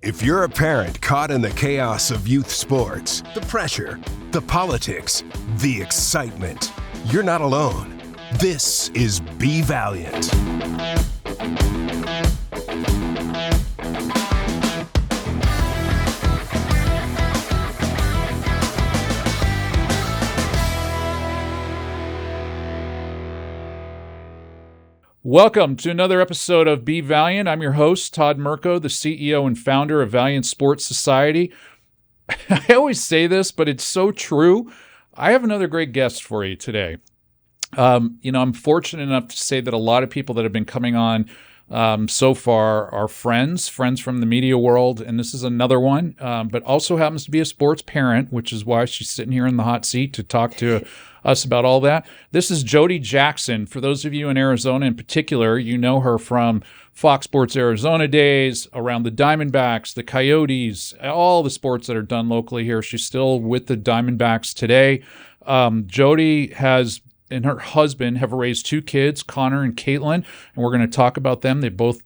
If you're a parent caught in the chaos of youth sports, the pressure, the politics, the excitement, you're not alone. This is Be Valiant. Welcome to another episode of Be Valiant. I'm your host, Todd Merkow, the CEO and founder of Valiant Sports Society. I always say this, but it's so true. I have another great guest for you today. I'm fortunate enough to say that a lot of people that have been coming on so far are friends from the media world, and this is another one, but also happens to be a sports parent, which is why she's sitting here in the hot seat to talk to us about all that. This is Jody Jackson. For those of you in Arizona in particular, you know her from Fox Sports Arizona days, around the Diamondbacks, the Coyotes, all the sports that are done locally here. She's still with the Diamondbacks today. Jody and her husband have raised two kids, Connor and Caitlin, and we're going to talk about them. They've both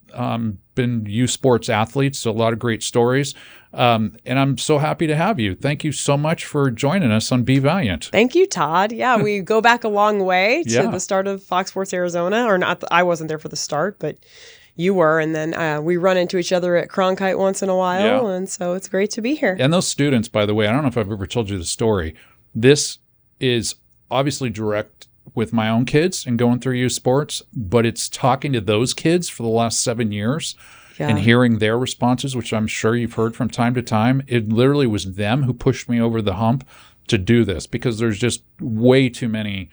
been youth sports athletes, so a lot of great stories. And I'm so happy to have you. Thank you so much for joining us on Be Valiant. Thank you, Todd. Yeah, we go back a long way to the start of Fox Sports Arizona, or not. I wasn't there for the start, but you were, and then we run into each other at Cronkite once in a while, and so it's great to be here. And those students, by the way, I don't know if I've ever told you the story. This is obviously direct with my own kids and going through youth sports, but it's talking to those kids for the last 7 years and hearing their responses, which I'm sure you've heard from time to time. It literally was them who pushed me over the hump to do this, because there's just way too many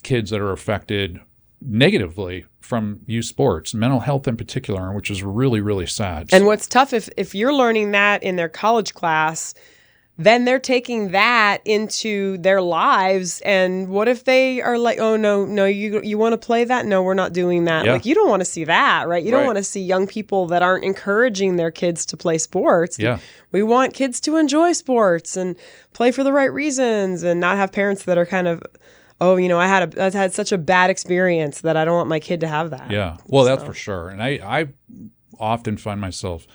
kids that are affected negatively from youth sports, mental health in particular, which is really, really sad. And what's tough, if you're learning that in their college class, then they're taking that into their lives. And what if they are like, oh, no, you want to play that? No, we're not doing that. Like, you don't want to see that, right? You don't want to see young people that aren't encouraging their kids to play sports. Yeah. We want kids to enjoy sports and play for the right reasons, and not have parents that are kind of, I had such a bad experience that I don't want my kid to have that. Yeah. Well, that's for sure. And I often find myself,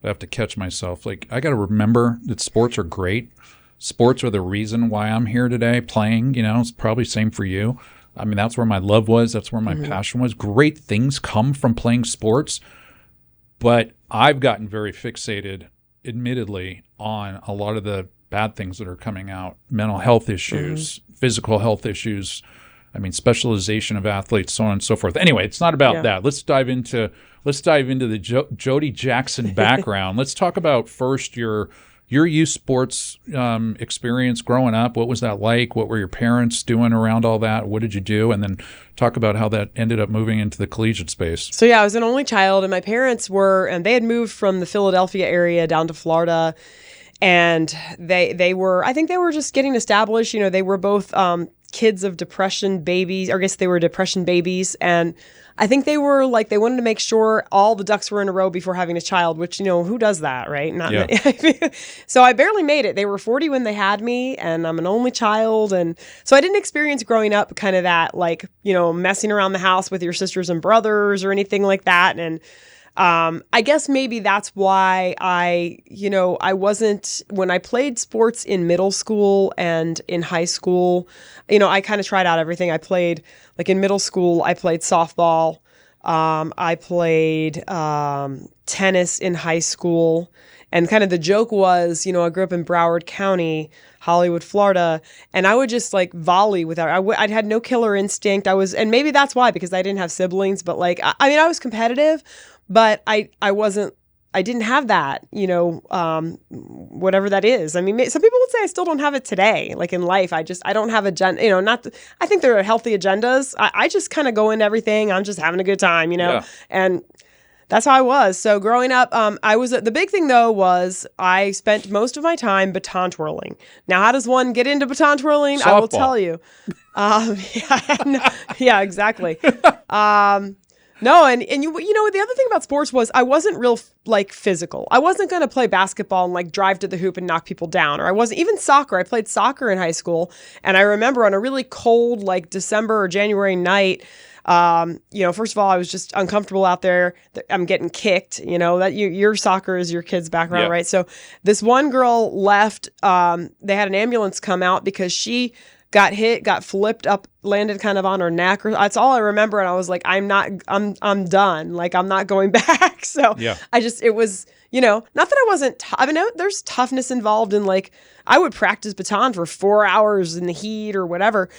I have to catch myself. Like, I got to remember that sports are great. Sports are the reason why I'm here today playing. It's probably same for you. I mean, that's where my love was. That's where my passion was. Great things come from playing sports. But I've gotten very fixated, admittedly, on a lot of the bad things that are coming out. Mental health issues, physical health issues. I mean, specialization of athletes, so on and so forth. Anyway, it's not about that. Let's dive into the Jody Jackson background. Let's talk about first your youth sports experience growing up. What was that like? What were your parents doing around all that? What did you do? And then talk about how that ended up moving into the collegiate space. So I was an only child, and my parents they had moved from the Philadelphia area down to Florida. And they were just getting established. They were both kids of depression babies, or I guess they were depression babies. And I think they were like, they wanted to make sure all the ducks were in a row before having a child, which, who does that, right? So I barely made it. They were 40 when they had me, and I'm an only child. And so I didn't experience growing up kind of that, like, messing around the house with your sisters and brothers or anything like that. And I guess maybe that's why I wasn't, when I played sports in middle school and in high school, I kind of tried out everything. I played, like in middle school, I played softball. I played tennis in high school. And kind of the joke was, I grew up in Broward County, Hollywood, Florida, and I would just like volley without, I had no killer instinct. And maybe that's why, because I didn't have siblings, but like, I was competitive, but I didn't have that, whatever that is. I mean, some people would say I still don't have it today. Like in life, I don't have agenda, I think there are healthy agendas. I just kind of go into everything. I'm just having a good time, and that's how I was. So growing up, the big thing though was I spent most of my time baton twirling. Now, how does one get into baton twirling? Softball. I will tell you. Yeah, exactly. No, and you know the other thing about sports was I wasn't real like physical. I wasn't going to play basketball and like drive to the hoop and knock people down, or I wasn't even soccer. I played soccer in high school, and I remember on a really cold like December or January night, first of all, I was just uncomfortable out there. I'm getting kicked, that your soccer is your kid's background, right? So this one girl left, they had an ambulance come out because she got hit, got flipped up, landed kind of on her neck. That's all I remember. And I was like, I'm done. Like, I'm not going back. So it was, not that I wasn't, there's toughness involved in like, I would practice baton for 4 hours in the heat or whatever.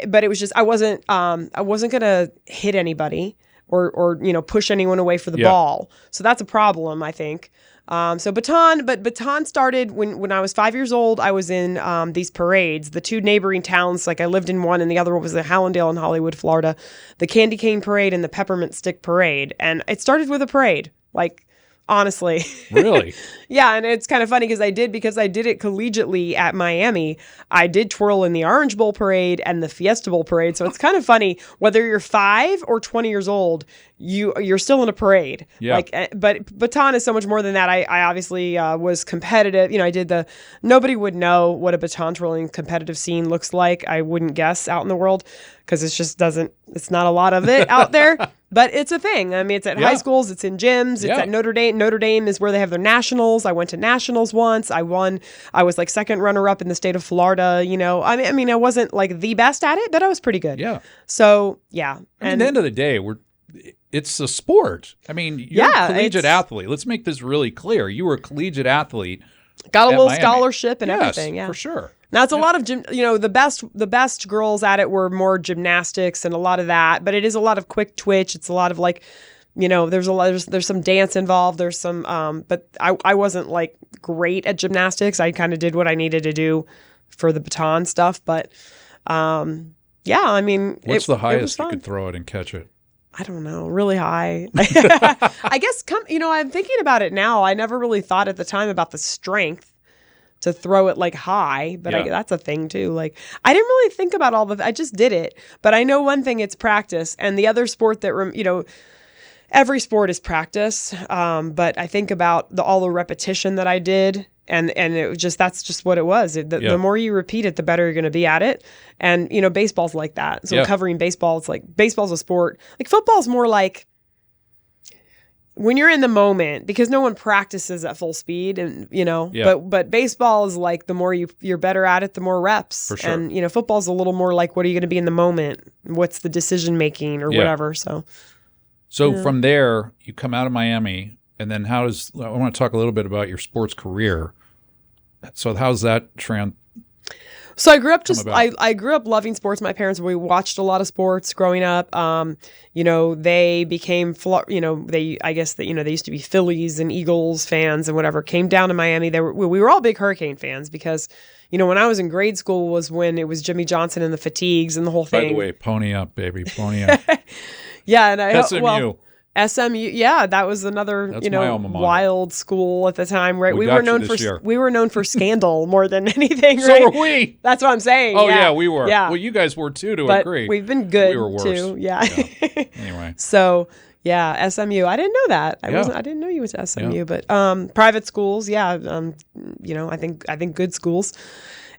But it was just, I wasn't going to hit anybody or push anyone away for the ball. So that's a problem, I think. So baton started when I was 5 years old. I was in these parades. The two neighboring towns, like I lived in one and the other one was the Hallandale in Hollywood, Florida, the Candy Cane Parade and the Peppermint Stick Parade. And it started with a parade, like, honestly. Really? Yeah, and it's kind of funny because I did it collegiately at Miami. I did twirl in the Orange Bowl parade and the Fiesta Bowl parade. So it's kind of funny whether you're 5 or 20 years old, you're still in a parade. Yeah. But baton is so much more than that. I obviously was competitive. I did nobody would know what a baton twirling competitive scene looks like. I wouldn't guess out in the world because it's not a lot of it out there. But it's a thing. I mean, it's at high schools, it's in gyms, it's at Notre Dame. Notre Dame is where they have their nationals. I went to nationals once. I won. I was like second runner-up in the state of Florida. I mean, I wasn't like the best at it, but I was pretty good. Yeah. So, yeah. And at the end of the day, it's a sport. I mean, you're a collegiate athlete. Let's make this really clear. You were a collegiate athlete. Got a little Miami. scholarship and everything. Yeah, for sure. Now it's a lot of the best girls at it were more gymnastics and a lot of that, but it is a lot of quick twitch. It's a lot of like, there's some dance involved. There's some, but I wasn't like great at gymnastics. I kind of did what I needed to do for the baton stuff, but I mean, what's the highest you could throw it and catch it? I don't know, really high. I guess I'm thinking about it now. I never really thought at the time about the strength to throw it like high, but that's a thing too. Like I didn't really think about I just did it. But I know one thing, it's practice, and the other sport that every sport is practice. But I think about all the repetition that I did, and it was that's just what it was. The more you repeat it, the better you're going to be at it. And baseball's like that. So covering baseball, it's like baseball's a sport. Like football's more like when you're in the moment, because no one practices at full speed, and but baseball is like the more you're better at it, the more reps. For sure. And football's a little more like, what are you going to be in the moment? What's the decision making or whatever? So from there, you come out of Miami, and then I want to talk a little bit about your sports career. So how's that So I grew up I grew up loving sports. My parents, we watched a lot of sports growing up. They became, I guess that, they used to be Phillies and Eagles fans and whatever, came down to Miami. We were all big Hurricane fans because, when I was in grade school was when it was Jimmy Johnson and the Fatigues and the whole thing. By the way, pony up, baby, pony up. Yeah. And SMU. SMU, yeah, that was another, wild school at the time, right? We were known for scandal more than anything, right? So were we. That's what I'm saying. Oh yeah, we were. Yeah. Well, you guys were too, to a degree. We've been good we were worse. too. Yeah. Anyway. So yeah, SMU. I didn't know that. I didn't know you went to SMU, but private schools, I think good schools,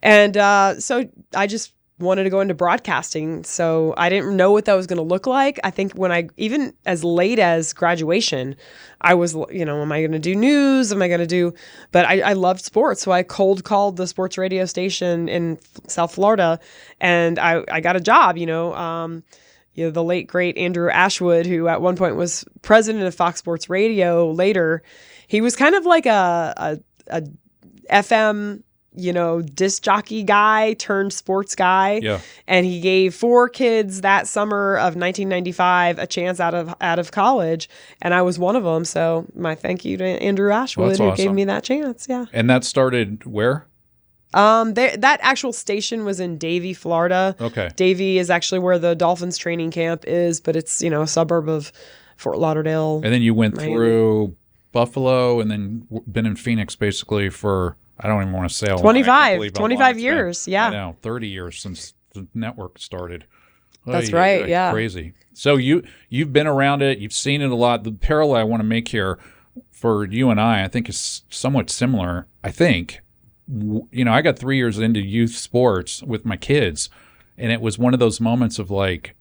and so I just wanted to go into broadcasting. So I didn't know what that was going to look like. I think even as late as graduation, I was, am I going to do news? Am I going to do, but I loved sports. So I cold called the sports radio station in South Florida, and I got a job, the late great Andrew Ashwood, who at one point was president of Fox Sports Radio. Later, he was kind of like a FM, disc jockey guy turned sports guy. Yeah. And he gave 4 kids that summer of 1995 a chance out of college, and I was one of them. So my thank you to Andrew Ashwood, who gave me that chance. Yeah. And that started where? That actual station was in Davie, Florida. Okay. Davie is actually where the Dolphins training camp is, but it's, a suburb of Fort Lauderdale. And then you went through Buffalo and then been in Phoenix basically for, I don't even want to say 25 years. Yeah. I know, 30 years since the network started. That's right. Yeah. Crazy. So you've been around it. You've seen it a lot. The parallel I want to make here for you and I think is somewhat similar. I think, I got 3 years into youth sports with my kids, and it was one of those moments of like,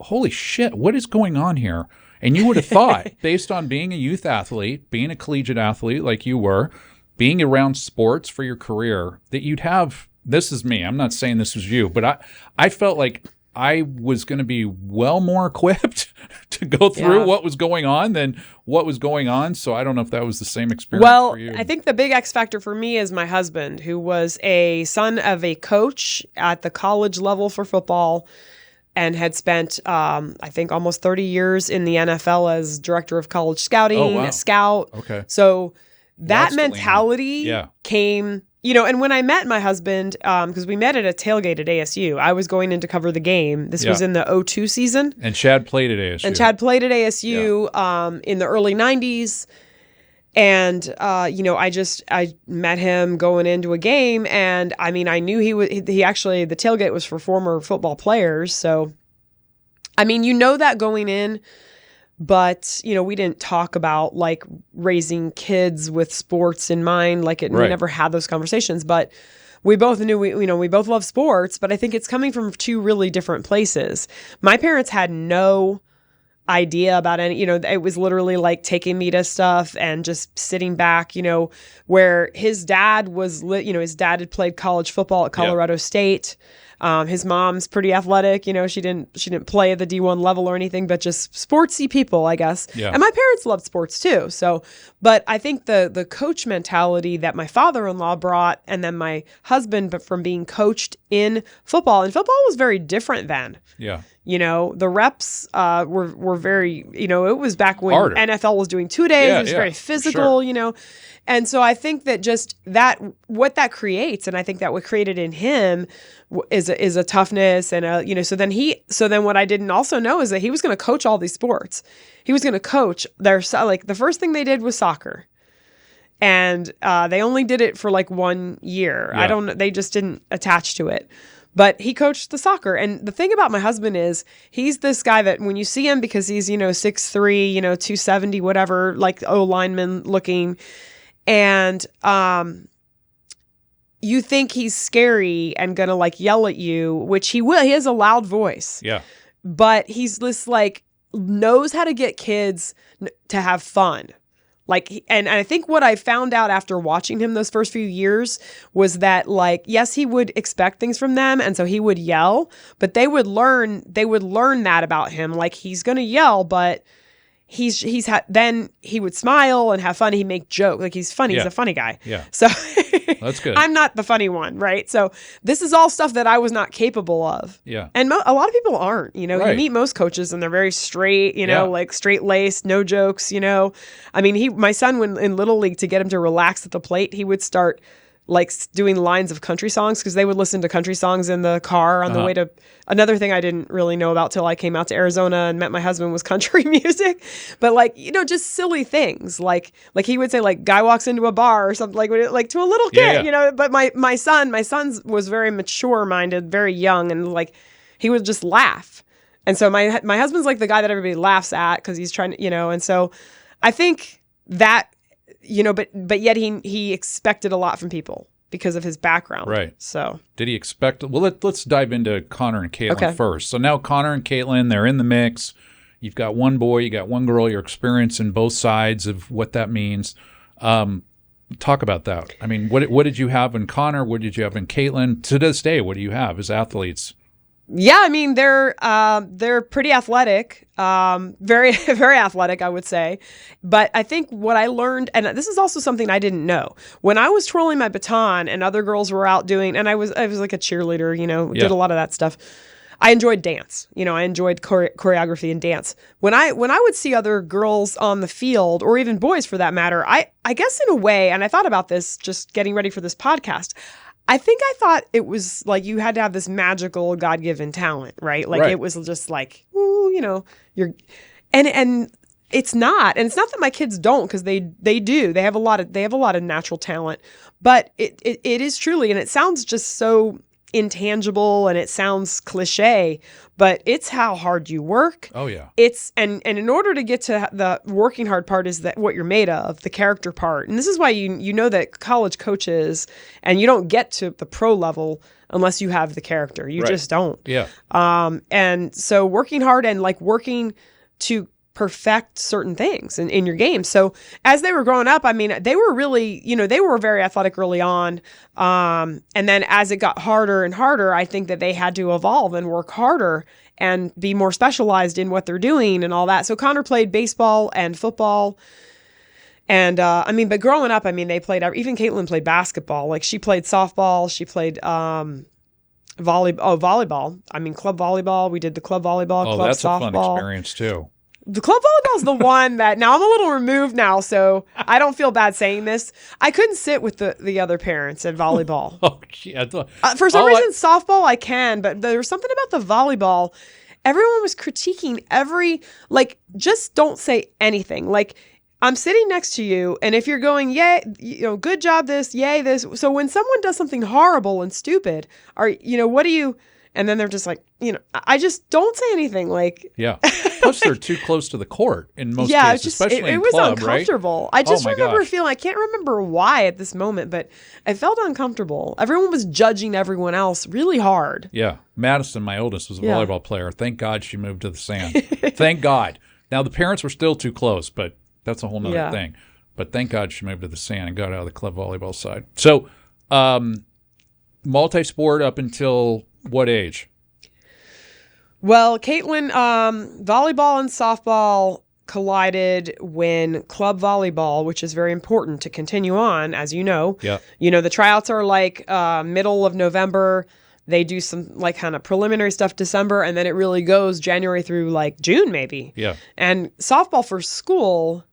holy shit, what is going on here? And you would have thought, based on being a youth athlete, being a collegiate athlete like you were, being around sports for your career, that you'd have, this is me, I'm not saying this was you, but I felt like I was going to be well more equipped to go through what was going on than what was going on. So I don't know if that was the same experience for you. I think the big X factor for me is my husband, who was a son of a coach at the college level for football and had spent, I think, almost 30 years in the NFL as director of college scouting, a scout. Okay. So that mentality came... and when I met my husband, because we met at a tailgate at ASU, I was going in to cover the game. This was in the 2002 season. And Chad played at ASU. In the early 90s. And, I met him going into a game. And, I mean, I knew he actually, the tailgate was for former football players. So, I mean, that going in. But, we didn't talk about like raising kids with sports in mind. We never had those conversations, but we both knew, we both love sports, but I think it's coming from two really different places. My parents had no idea about any, it was literally like taking me to stuff and just sitting back, where his dad was, his dad had played college football at Colorado State. His mom's pretty athletic, she didn't play at the D1 level or anything, but just sportsy people, I guess. Yeah. And my parents loved sports too. So, but I think the coach mentality that my father-in-law brought, and then my husband, but from being coached in football, and football was very different then. Yeah. The reps were very, it was back when harder. NFL was doing 2 days. It was very physical, sure. And so I think that just what that creates, and I think that what created in him is a toughness and so then what I didn't also know is that he was going to coach all these sports. He was going to coach the first thing they did was soccer. And they only did it for 1 year. Yeah. They just didn't attach to it. But he coached the soccer. And the thing about my husband is he's this guy that when you see him, because he's, 6'3", 270, whatever, O-lineman looking, and you think he's scary and gonna yell at you, which he will. He has a loud voice. Yeah. But he's this knows how to get kids to have fun. And I think what I found out after watching him those first few years was that yes, he would expect things from them. And so he would yell, but they would learn that about him. He's going to yell, but then he would smile and have fun. He'd make jokes. He's funny. Yeah. He's a funny guy. Yeah. So that's good. I'm not the funny one. Right. So this is all stuff that I was not capable of. Yeah. And a lot of people aren't, right. You meet most coaches and they're very straight, straight laced, no jokes, I mean, my son, when in Little League, to get him to relax at the plate, he would start doing lines of country songs, because they would listen to country songs in the car on the way to. Another thing I didn't really know about till I came out to Arizona and met my husband was country music. But just silly things. He would say guy walks into a bar or something to a little kid, But my son was very mature minded, very young, and he would just laugh. And so my husband's the guy that everybody laughs at because he's trying to, and so I think that, but yet he expected a lot from people because of his background. Right. So did he expect? Well, let's dive into Connor and Caitlin first. So now Connor and Caitlin, they're in the mix. You've got one boy, you got one girl. You're experiencing both sides of what that means. Talk about that. I mean, what did you have in Connor? What did you have in Caitlin? To this day, what do you have as athletes? Yeah, I mean, they're pretty athletic, very, very athletic, I would say. But I think what I learned, and this is also something I didn't know, when I was twirling my baton and other girls were out doing, and I was like a cheerleader, did a lot of that stuff. I enjoyed dance. I enjoyed choreography and dance. When I would see other girls on the field, or even boys for that matter, I guess in a way, and I thought about this just getting ready for this podcast, I think I thought it was you had to have this magical God-given talent, right? Right. It was just ooh, you're, and it's not, and it's not that my kids don't, because they do. They have a lot of natural talent, but it is truly, and it sounds just so intangible and it sounds cliche, but it's how hard you work. Oh yeah. It's and in order to get to the working hard part is that what you're made of, the character part. And this is why you know that college coaches, and you don't get to the pro level unless you have the character. You just don't. Yeah. And so working hard and like working to perfect certain things in your game. So as they were growing up, I mean, they were really, they were very athletic early on. And then as it got harder and harder, I think that they had to evolve and work harder and be more specialized in what they're doing and all that. So Connor played baseball and football. And but growing up, I mean, they played, even Caitlin played basketball. Like she played softball, she played volleyball. I mean, club volleyball. We did the club volleyball, club that's softball. A fun experience too. The club volleyball is the one that now I'm a little removed now, so I don't feel bad saying this. I couldn't sit with the other parents at volleyball. Oh, yeah. For some reason, softball I can, but there was something about the volleyball. Everyone was critiquing just don't say anything. Like, I'm sitting next to you, and if you're going, yay, good job this, yay this. So when someone does something horrible and stupid, what do you... And then they're just like, I just don't say anything. Like, yeah. Plus, they're too close to the court in most cases, especially in it was club, uncomfortable. Right? I just remember feeling, I can't remember why at this moment, but I felt uncomfortable. Everyone was judging everyone else really hard. Yeah. Madison, my oldest, was a volleyball player. Thank God she moved to the sand. Thank God. Now, the parents were still too close, but that's a whole nother thing. But thank God she moved to the sand and got out of the club volleyball side. So, multi-sport up until what age? Well, Caitlin, volleyball and softball collided when club volleyball, which is very important to continue on, as you know. Yeah. The tryouts are like middle of November. They do some like kind of preliminary stuff December, and then it really goes January through like June maybe. Yeah. And softball for school,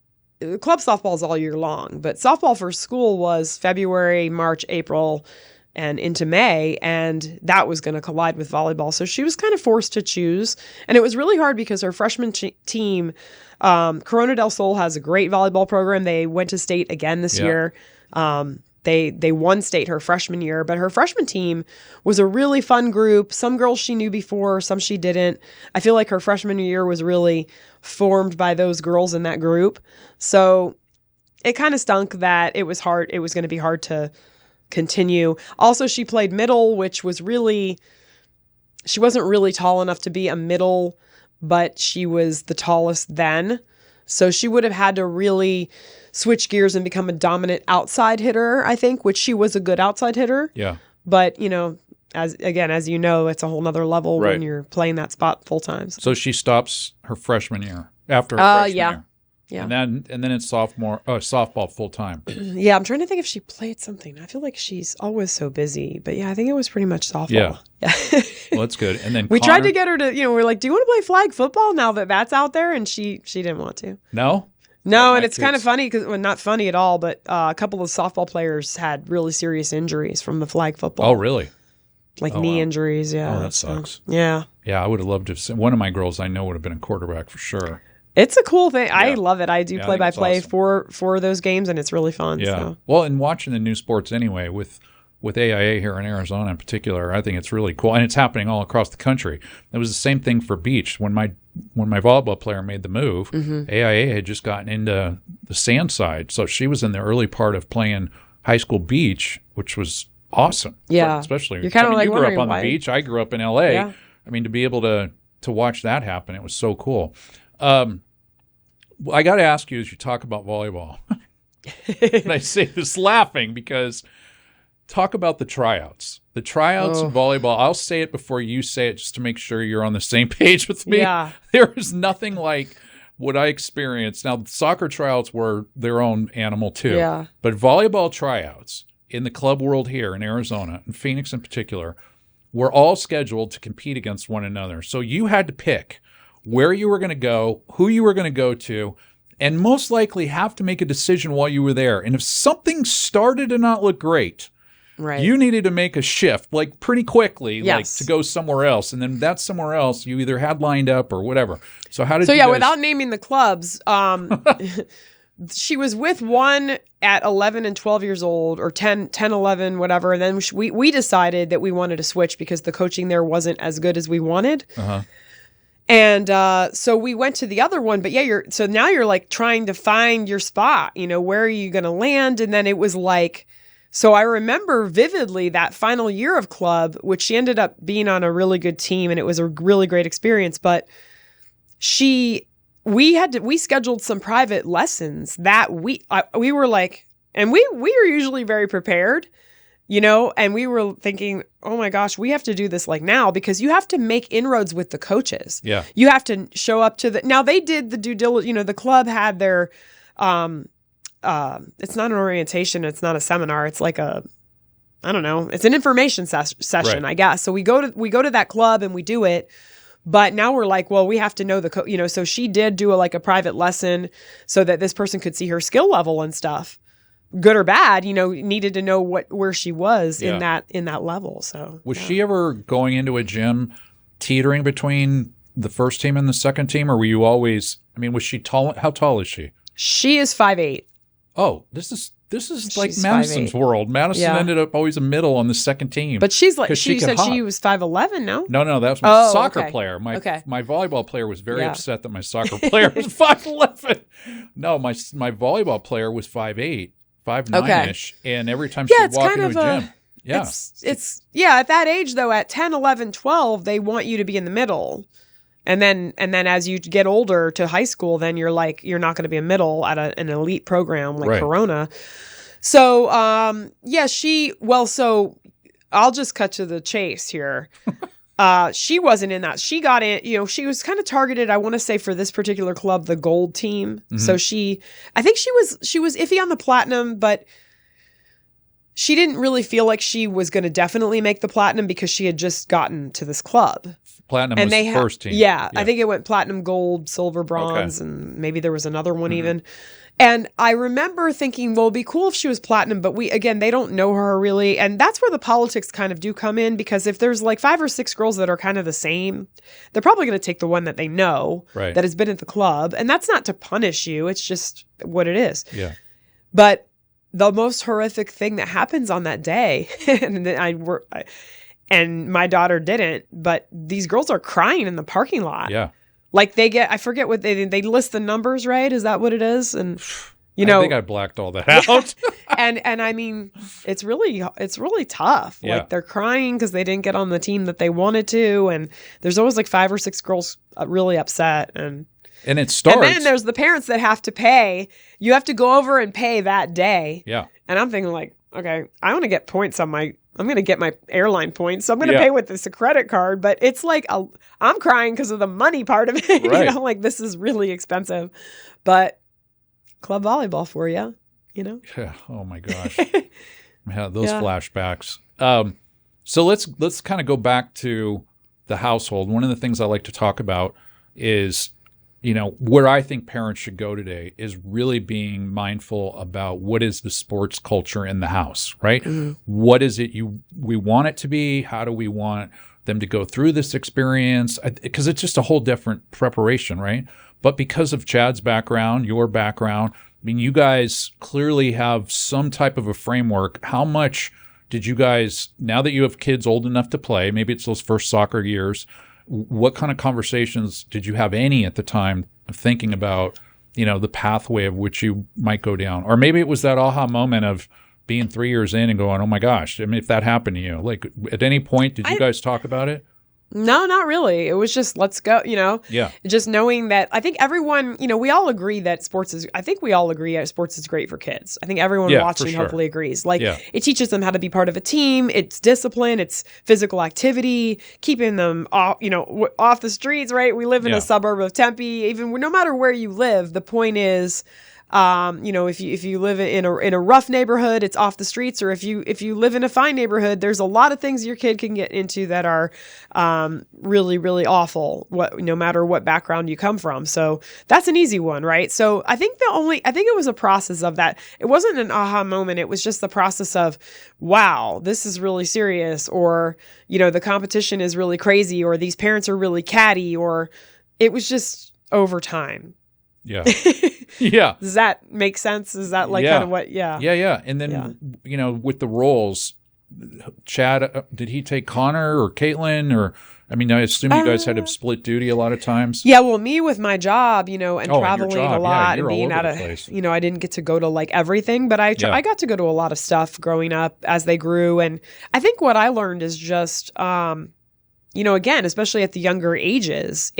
club softball is all year long, but softball for school was February, March, April, and into May, and that was going to collide with volleyball. So she was kind of forced to choose, and it was really hard because her freshman team, Corona del Sol, has a great volleyball program. They went to state again this year. They won state her freshman year, but her freshman team was a really fun group. Some girls she knew before, some she didn't. I feel like her freshman year was really formed by those girls in that group. So it kind of stunk that it was hard. It was going to be hard to continue. Also, she played middle, which was she wasn't really tall enough to be a middle, but she was the tallest then. So she would have had to really switch gears and become a dominant outside hitter, I think, which she was a good outside hitter. Yeah. But, as you know, it's a whole nother level when you're playing that spot full time. So she stops her freshman year after her freshman year. Yeah. And then it's softball full time. Yeah, I'm trying to think if she played something. I feel like she's always so busy. But yeah, I think it was pretty much softball. Yeah. Well, that's good. And then we tried to get her to, we're like, do you want to play flag football now that that's out there? And she didn't want to. No? No, and it's kind of funny because, not funny at all, but a couple of softball players had really serious injuries from the flag football. Oh, really? Like knee injuries, yeah. Oh, that sucks. Yeah. Yeah, I would have loved to have seen. One of my girls I know would have been a quarterback for sure. It's a cool thing. Yeah. I love it. I do play-by-play awesome. for those games, and it's really fun. Yeah. So. Well, and watching the new sports anyway, with AIA here in Arizona in particular, I think it's really cool, and it's happening all across the country. It was the same thing for beach. When my volleyball player made the move, AIA had just gotten into the sand side, so she was in the early part of playing high school beach, which was awesome. Yeah, especially you're kind of like you grew up on why. the beach. I grew up in LA. Yeah. I mean, to be able to watch that happen, it was so cool. I got to ask you as you talk about volleyball, and I say this laughing because talk about the tryouts. The tryouts in volleyball, I'll say it before you say it just to make sure you're on the same page with me. Yeah. There is nothing like what I experienced. Now, soccer tryouts were their own animal too. Yeah. But volleyball tryouts in the club world here in Arizona, and Phoenix in particular, were all scheduled to compete against one another. So you had to pick where you were going to go, who you were going to go to, and most likely have to make a decision while you were there. And if something started to not look great, you needed to make a shift like pretty quickly, like to go somewhere else. And then that somewhere else you either had lined up or whatever. So how did you guys... without naming the clubs, she was with one at 11 and 12 years old, or 10, 11, whatever. And then we decided that we wanted to switch because the coaching there wasn't as good as we wanted. Uh-huh. And so we went to the other one. But yeah, so now you're like trying to find your spot, where are you going to land? And then it was like, so I remember vividly that final year of club, which she ended up being on a really good team, and it was a really great experience. But we scheduled some private lessons that we were like, and we were usually very prepared, and we were thinking, oh my gosh, we have to do this like now, because you have to make inroads with the coaches. Yeah. You have to show up to now they did the due diligence, the club had their, it's not an orientation. It's not a seminar. It's like I don't know. It's an information session, right. I guess. So we go to that club and we do it. But now we're like, well, we have to know so she did do a private lesson so that this person could see her skill level and stuff, good or bad, needed to know where she was in that level. So was she ever going into a gym teetering between the first team and the second team, or were you always, was she tall? How tall is she? She is 5'8". Oh, this is like She's Madison's 5'8". world. Madison ended up always a middle on the second team. But she's like, she said hop. she was 5'11", no? No, that was my soccer okay. player. My Okay. my volleyball player was very upset that my soccer player was 5'11". No, my volleyball player was 5'8", 5'9"-ish, and every time she'd walk into a gym. Yeah. It's at that age though, at 10, 11, 12, they want you to be in the middle. And then as you get older to high school, then you're not going to be a middle at an elite program like Corona. So, so I'll just cut to the chase here. She wasn't in that. She got in, she was kind of targeted, I want to say, for this particular club, the gold team. Mm-hmm. So I think she was iffy on the platinum, but she didn't really feel like she was going to definitely make the platinum because she had just gotten to this club. Platinum and was first team. Yeah, I think it went platinum, gold, silver, bronze, and maybe there was another one even. And I remember thinking, well, it'd be cool if she was platinum, but they don't know her really. And that's where the politics kind of do come in, because if there's 5 or 6 girls that are kind of the same, they're probably going to take the one that they know that has been at the club. And that's not to punish you. It's just what it is. Yeah. But the most horrific thing that happens on that day, and my daughter didn't, but these girls are crying in the parking lot. Yeah. I forget what they list the numbers, right? Is that what it is? And I think I blacked all that out. and it's really tough. Yeah. They're crying because they didn't get on the team that they wanted to, and there's always 5 or 6 girls really upset, and it starts. And then there's the parents that have to pay. You have to go over and pay that day. Yeah. And I'm thinking okay, I want to get points I'm going to get my airline points. So I'm going to pay with this credit card. But it's I'm crying because of the money part of it. Right. This is really expensive. But club volleyball for you, Yeah. Oh my gosh. Yeah, those flashbacks. So let's kind of go back to the household. One of the things I like to talk about is, where I think parents should go today is really being mindful about what is the sports culture in the house, right? Mm-hmm. What is it we want it to be? How do we want them to go through this experience? Because it's just a whole different preparation, right? But because of Chad's background, your background, you guys clearly have some type of a framework. How much did you guys, now that you have kids old enough to play, maybe it's those first soccer years, what kind of conversations did you have, any at the time, of thinking about, the pathway of which you might go down? Or maybe it was that aha moment of being 3 years in and going, oh my gosh, if that happened to you, at any point, did you guys talk about it? No, not really. It was just, let's go, Yeah. Just knowing that, I think everyone, we all agree that sports is great for kids. I think everyone watching hopefully agrees. It teaches them how to be part of a team. It's discipline. It's physical activity, keeping them off, off the streets, right? We live in a suburb of Tempe. Even no matter where you live, the point is, if you live in a rough neighborhood, it's off the streets, or if you live in a fine neighborhood, there's a lot of things your kid can get into that are really, really awful, no matter what background you come from. So that's an easy one, right? So I think it was a process of that. It wasn't an aha moment. It was just the process of, wow, this is really serious, or, the competition is really crazy, or these parents are really catty, or it was just over time. Yeah. Yeah. Does that make sense? Is that like kind of what? Yeah. Yeah. And then, with the roles, Chad, did he take Connor or Caitlin or, I mean, I assume you guys had to split duty a lot of times. Yeah, well, me with my job, and traveling a lot and you're being all over the place. I didn't get to go to like everything, but I got to go to a lot of stuff growing up as they grew. And I think what I learned is just, again, especially at the younger ages,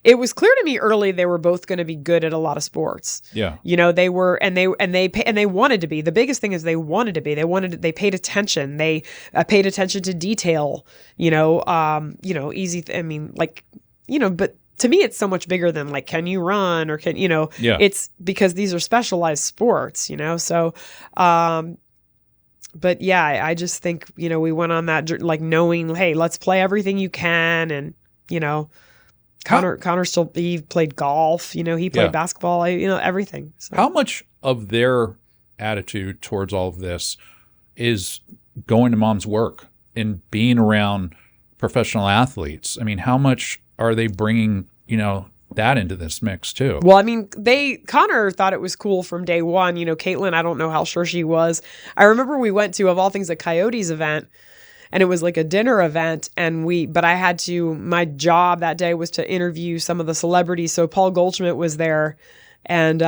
it was clear to me early they were both going to be good at a lot of sports. Yeah. They were, and they wanted to be. The biggest thing is they wanted to be. They paid attention. They paid attention to detail. But to me, it's so much bigger than like, can you run or can. Yeah. It's because these are specialized sports. So. But yeah, I just think we went on that like knowing, hey, let's play everything you can, and Connor he played golf, he played basketball, everything. So. How much of their attitude towards all of this is going to mom's work and being around professional athletes? I mean, how much are they bringing, that into this mix too? Well, I mean, Connor thought it was cool from day one. Caitlin, I don't know how sure she was. I remember we went to, of all things, a Coyotes event. And it was like a dinner event, but I had to, my job that day was to interview some of the celebrities. So Paul Goldschmidt was there, and,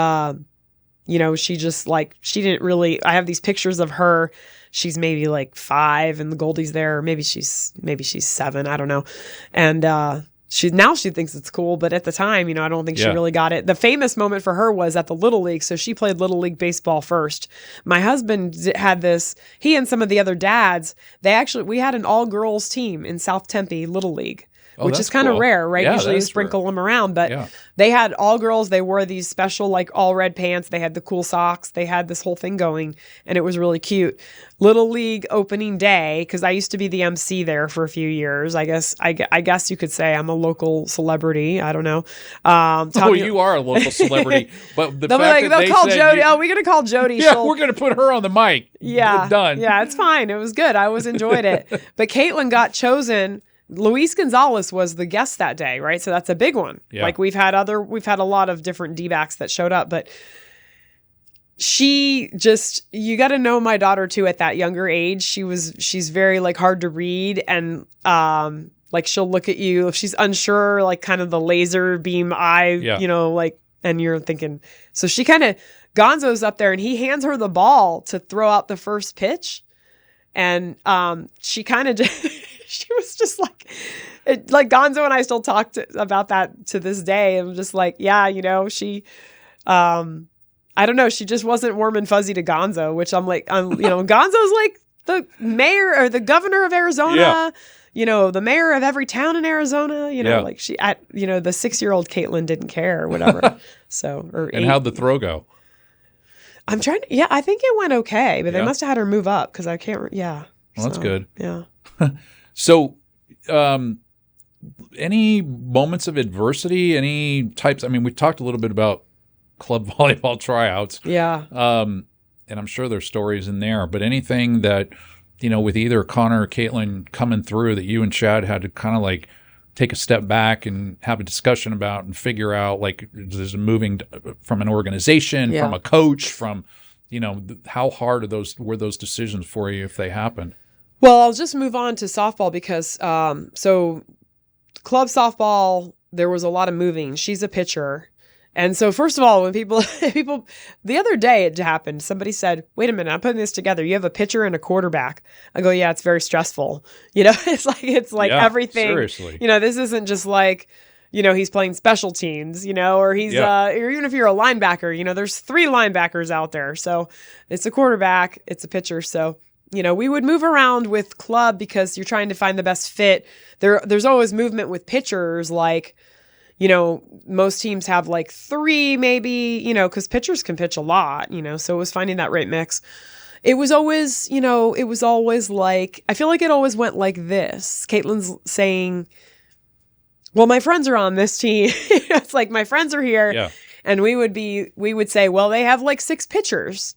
she just like, she didn't really, I have these pictures of her. She's maybe like 5 and the Goldie's there. Or maybe she's 7. I don't know. And, she thinks it's cool, but at the time, I don't think she really got it. The famous moment for her was at the Little League. So she played Little League baseball first. My husband had this, he and some of the other dads, we had an all-girls team in South Tempe Little League. Which is kind of rare, right? Yeah, usually you sprinkle them around, but they had all girls. They wore these special, like all red pants. They had the cool socks. They had this whole thing going, and it was really cute. Little League opening day, because I used to be the MC there for a few years. I guess you could say I'm a local celebrity. I don't know. You are a local celebrity, but they'll call Jody. We're gonna call Jody. Yeah, we're gonna put her on the mic. Yeah, done. Yeah, it's fine. It was good. I always enjoyed it. But Caitlin got chosen. Luis Gonzalez was the guest that day, right? So that's a big one. Yeah. Like we've had a lot of different D-backs that showed up, but you got to know my daughter too at that younger age. She's very like hard to read, and like she'll look at you if she's unsure, like kind of the laser beam eye, like, and you're thinking, so she kind of, Gonzo's up there and he hands her the ball to throw out the first pitch. And she kind of she was just like Gonzo and I still talked about that to this day. I'm just like, she, I don't know. She just wasn't warm and fuzzy to Gonzo, which I'm like, Gonzo's like the mayor or the governor of Arizona, the mayor of every town in Arizona, like the 6-year-old Caitlin didn't care or whatever. So, and how'd the throw go? I'm trying to, I think it went okay, but they must have had her move up because I can't, Well, that's good. Yeah. So, any moments of adversity, any types, I mean, we talked a little bit about club volleyball tryouts. Yeah. And I'm sure there's stories in there, but anything that, with either Connor or Caitlin coming through that you and Chad had to kind of like take a step back and have a discussion about and figure out, like, there's a moving from an organization, from a coach, from, how hard were those decisions for you if they happened? Well, I'll just move on to softball because, so club softball, there was a lot of moving. She's a pitcher. And so first of all, when people, the other day it happened, somebody said, wait a minute, I'm putting this together. You have a pitcher and a quarterback. I go, yeah, it's very stressful. It's like everything, seriously. This isn't just like, he's playing special teams, or he's, or even if you're a linebacker, there's 3 linebackers out there. So it's a quarterback, it's a pitcher. So, we would move around with club because you're trying to find the best fit. There's always movement with pitchers, like, most teams have like 3 maybe, because pitchers can pitch a lot, so it was finding that right mix. It was always, like, I feel like it always went like this. Caitlin's saying, well, my friends are on this team. It's like, my friends are here. Yeah. And we would say, well, they have like 6 pitchers.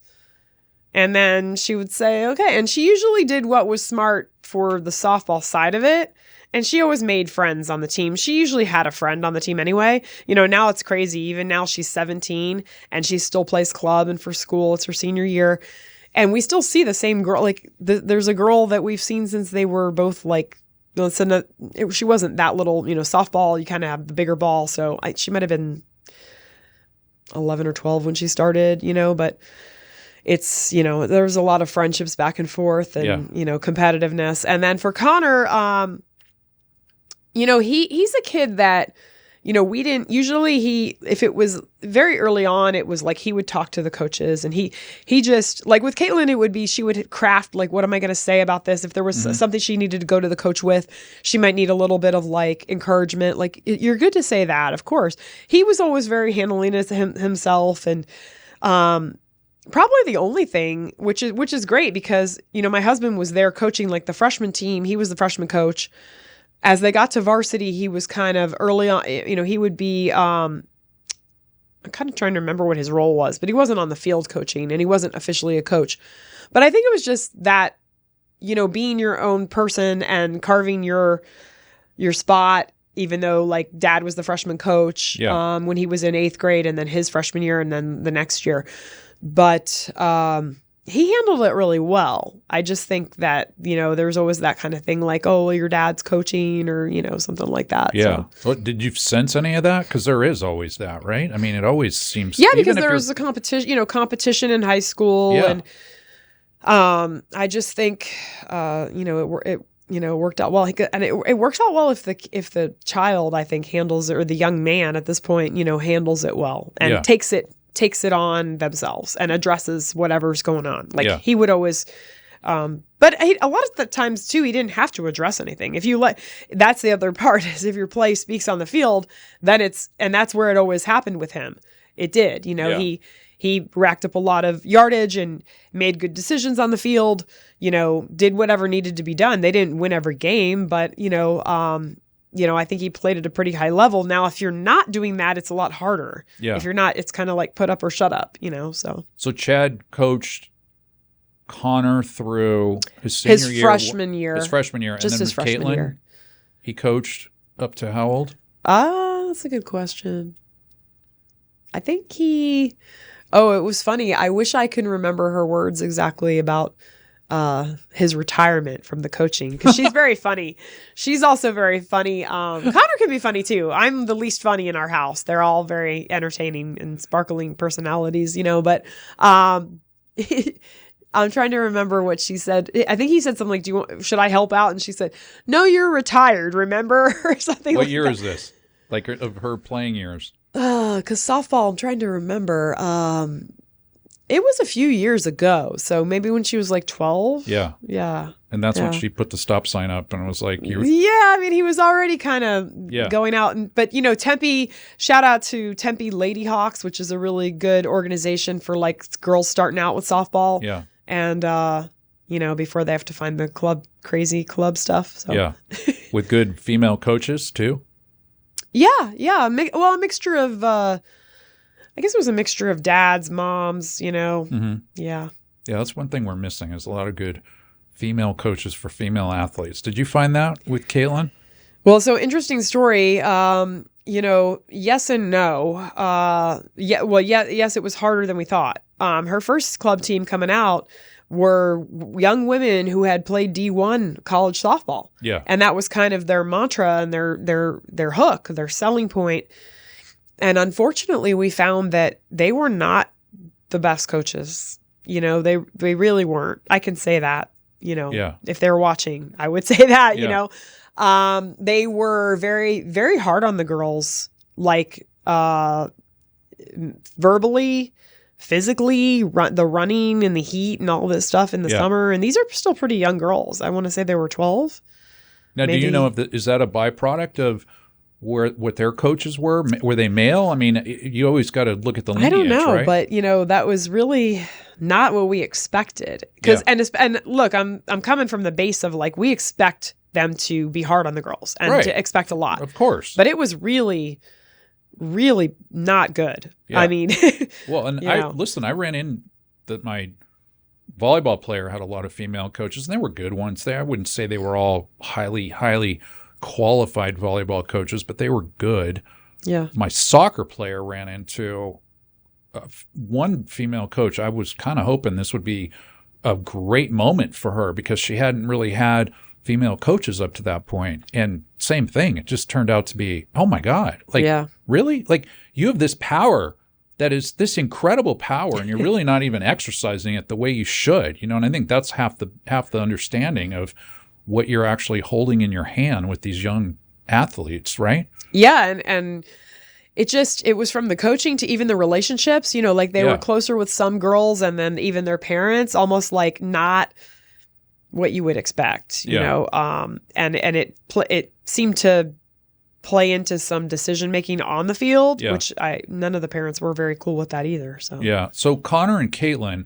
And then she would say, okay. And she usually did what was smart for the softball side of it. And she always made friends on the team. She usually had a friend on the team anyway. Now it's crazy. Even now she's 17 and she still plays club, and for school, it's her senior year. And we still see the same girl. Like there's a girl that we've seen since they were both like, she wasn't that little, softball, you kind of have the bigger ball. So she might have been 11 or 12 when she started, but it's, there's a lot of friendships back and forth and, competitiveness. And then for Connor, he's a kid that, we didn't usually if it was very early on, it was like he would talk to the coaches, and he just, like with Caitlin, it would be, she would craft, like, what am I going to say about this? If there was something she needed to go to the coach with, she might need a little bit of like encouragement. Like, you're good to say that, of course. He was always very handling it himself. And, probably the only thing, which is great because, my husband was there coaching like the freshman team. He was the freshman coach. As they got to varsity, he was kind of early on, he would be, I'm kind of trying to remember what his role was, but he wasn't on the field coaching and he wasn't officially a coach. But I think it was just that, being your own person and carving your spot, even though like dad was the freshman coach when he was in 8th grade, and then his freshman year and then the next year. But he handled it really well. I just think that, there's always that kind of thing like, oh, well, your dad's coaching or, something like that. Yeah. So. Did you sense any of that? Because there is always that, right? I mean, it always seems. Yeah, because there was a competition in high school. Yeah. And I just think, it worked out well. It works out well if the child, I think, handles it, or the young man at this point, handles it well and takes it on themselves and addresses whatever's going on. Like he would always, but a lot of the times too, he didn't have to address anything. That's the other part, is if your play speaks on the field, then and that's where it always happened with him. It did, he racked up a lot of yardage and made good decisions on the field, did whatever needed to be done. They didn't win every game, but, I think he played at a pretty high level. Now, if you're not doing that, it's a lot harder. Yeah. If you're not, it's kind of like put up or shut up, so. So Chad coached Connor through his freshman year. His freshman year. Just and then his freshman Caitlin, year. He coached up to how old? That's a good question. I think it was funny. I wish I could remember her words exactly about his retirement from the coaching, because she's very funny. She's also very funny. Connor can be funny too. I'm the least funny in our house. They're all very entertaining and sparkling personalities, but I'm trying to remember what she said. I think he said something like, should I help out? And she said, no, you're retired, remember? Or something like that. What year is this? Like of her playing years? Because softball, I'm trying to remember. It was a few years ago, so maybe when she was like 12. Yeah. Yeah. And that's when she put the stop sign up and was like, Yeah, I mean, he was already kind of going out. But, Tempe, shout out to Tempe Lady Hawks, which is a really good organization for like girls starting out with softball. Yeah. And, before they have to find the crazy club stuff. So. Yeah. With good female coaches too. Yeah. Yeah. A mixture of, I guess it was a mixture of dads, moms, Mm-hmm. Yeah. Yeah, that's one thing we're missing, is a lot of good female coaches for female athletes. Did you find that with Caitlin? Well, so interesting story. Yes and no. Yes, it was harder than we thought. Her first club team coming out were young women who had played D1 college softball. Yeah. And that was kind of their mantra and their hook, their selling point. And unfortunately, we found that they were not the best coaches. They really weren't. I can say that, if they're watching, I would say that, they were very, very hard on the girls, like verbally, physically, the running and the heat and all this stuff in the summer. And these are still pretty young girls. I want to say they were 12. Now, maybe. Do you know is that a byproduct of what their coaches were? Were they male? I mean, you always got to look at the lineage, I don't know, right? but that was really not what we expected. And look, I'm coming from the base of like, we expect them to be hard on the girls and to expect a lot, of course. But it was really, really not good. Yeah. I mean, well, and I ran in my volleyball player had a lot of female coaches, and they were good ones. I wouldn't say they were all highly qualified volleyball coaches, but they were good. Yeah. My soccer player ran into one female coach. I was kind of hoping this would be a great moment for her because she hadn't really had female coaches up to that point. And same thing, it just turned out to be, oh my God, like, really? Like, you have this power that is this incredible power, and you're really not even exercising it the way you should, And I think that's half the understanding of what you're actually holding in your hand with these young athletes, right? Yeah, and it was from the coaching to even the relationships, like they were closer with some girls, and then even their parents, almost like not what you would expect, and it seemed to play into some decision making on the field, which none of the parents were very cool with that either. So Connor and Caitlin,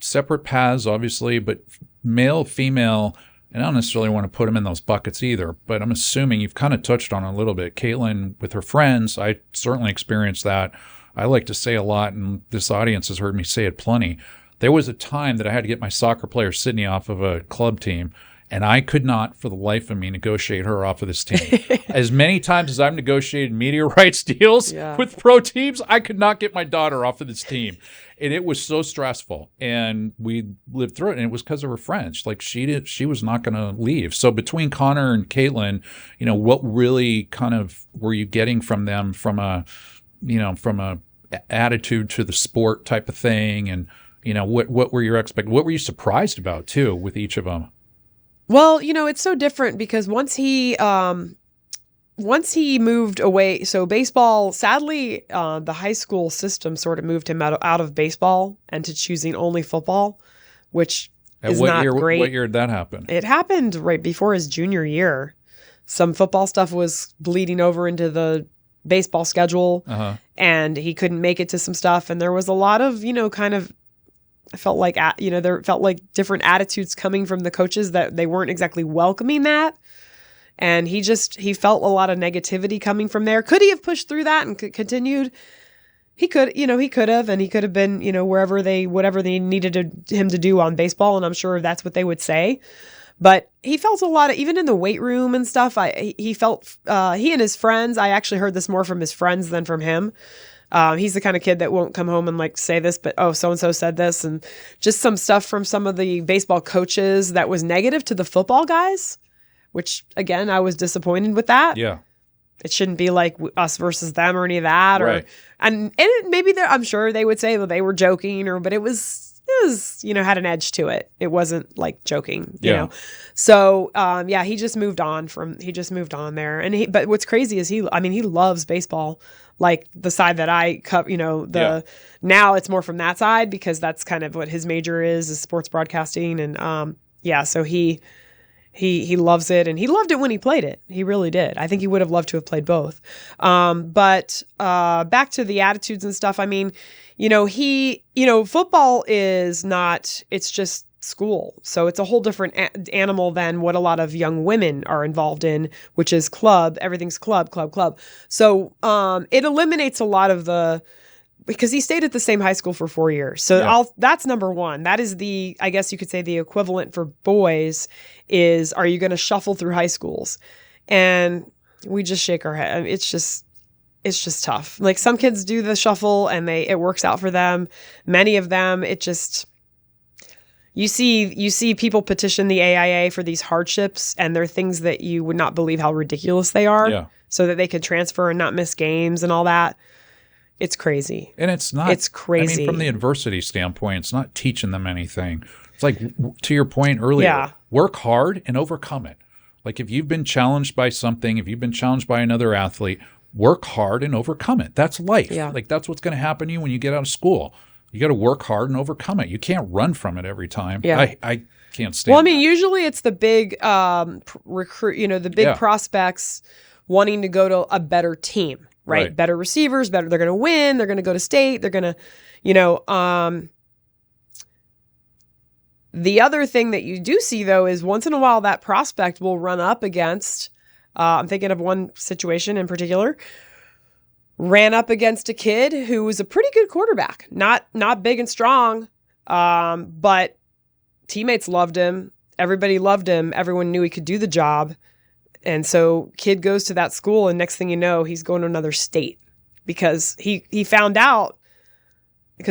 separate paths, obviously, but male, female. And I don't necessarily want to put them in those buckets either, but I'm assuming you've kind of touched on it a little bit. Caitlin with her friends, I certainly experienced that. I like to say a lot, and this audience has heard me say it plenty. There was a time that I had to get my soccer player Sydney off of a club team, and I could not, for the life of me, negotiate her off of this team. As many times as I've negotiated media rights deals with pro teams, I could not get my daughter off of this team. And it was so stressful. And we lived through it, and it was because of her friends. Like, she was not going to leave. So between Connor and Caitlin, what really kind of were you getting from them from a attitude to the sport type of thing? And, what were your expectations? What were you surprised about, too, with each of them? Well, it's so different because once he moved away, so baseball, sadly, the high school system sort of moved him out of baseball and to choosing only football, which is not great. What year did that happen? It happened right before his junior year. Some football stuff was bleeding over into the baseball schedule, and he couldn't make it to some stuff. And there was a lot of, kind of, I felt like, there felt like different attitudes coming from the coaches that they weren't exactly welcoming that. And he felt a lot of negativity coming from there. Could he have pushed through that and continued? He could have, and he could have been, whatever they needed him to do on baseball. And I'm sure that's what they would say. But he felt a lot of, even in the weight room and stuff, he felt, he and his friends, I actually heard this more from his friends than from him. He's the kind of kid that won't come home and like say this, but so-and-so said this, and just some stuff from some of the baseball coaches that was negative to the football guys, which again, I was disappointed with that. Yeah. It shouldn't be like us versus them or any of that. Right. And maybe I'm sure they would say that they were joking but it was, had an edge to it. It wasn't like joking, you know? So, he just moved on there. And but what's crazy is he loves baseball. Like the side that I cover, now it's more from that side because that's kind of what his major is sports broadcasting. And, so he loves it, and he loved it when he played it. He really did. I think he would have loved to have played both. But back to the attitudes and stuff. Football is not, it's just school. So it's a whole different animal than what a lot of young women are involved in, which is club. Everything's club. So it eliminates a lot of because he stayed at the same high school for 4 years. So that's number one. That is I guess you could say the equivalent for boys is, are you going to shuffle through high schools? And we just shake our head. It's just tough. Like some kids do the shuffle and it works out for them. Many of them, you see people petition the AIA for these hardships, and they're things that you would not believe how ridiculous they are, so that they could transfer and not miss games and all that. It's crazy. And it's not. It's crazy. From the adversity standpoint, it's not teaching them anything. It's like, to your point earlier, work hard and overcome it. Like if you've been challenged by something, if you've been challenged by another athlete, work hard and overcome it. That's life. Yeah. Like that's what's going to happen to you when you get out of school. You got to work hard and overcome it. You can't run from it every time. Yeah. I can't stand Well, usually it's the big prospects wanting to go to a better team, right? Better receivers, they're going to win, they're going to go to state, they're going to, the other thing that you do see though is once in a while that prospect will run up against, I'm thinking of one situation in particular, ran up against a kid who was a pretty good quarterback, not big and strong, but teammates loved him. Everybody loved him. Everyone knew he could do the job. And so kid goes to that school, and next thing you know, he's going to another state because he found out.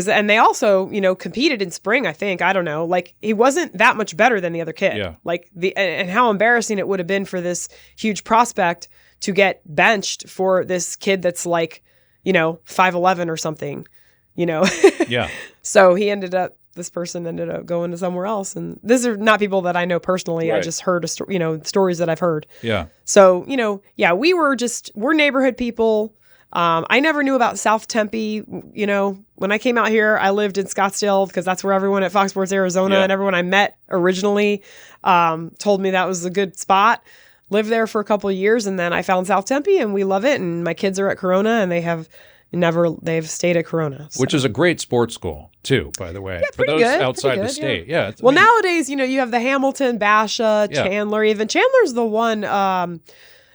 And they also, competed in spring, I think. I don't know. Like, he wasn't that much better than the other kid. Yeah. Like, and how embarrassing it would have been for this huge prospect to get benched for this kid that's like, 5'11" or something, Yeah. So this person ended up going to somewhere else. And these are not people that I know personally. Right. I just heard, stories that I've heard. Yeah. So, we're neighborhood people. I never knew about South Tempe. When I came out here, I lived in Scottsdale because that's where everyone at Fox Sports Arizona and everyone I met originally told me that was a good spot. Lived there for a couple of years, and then I found South Tempe, and we love it. And my kids are at Corona, and they've stayed at Corona, which is a great sports school too, by the way. Yeah, for those good, outside the state. Yeah. Nowadays, you have the Hamilton, Basha, Chandler. Even Chandler's the one.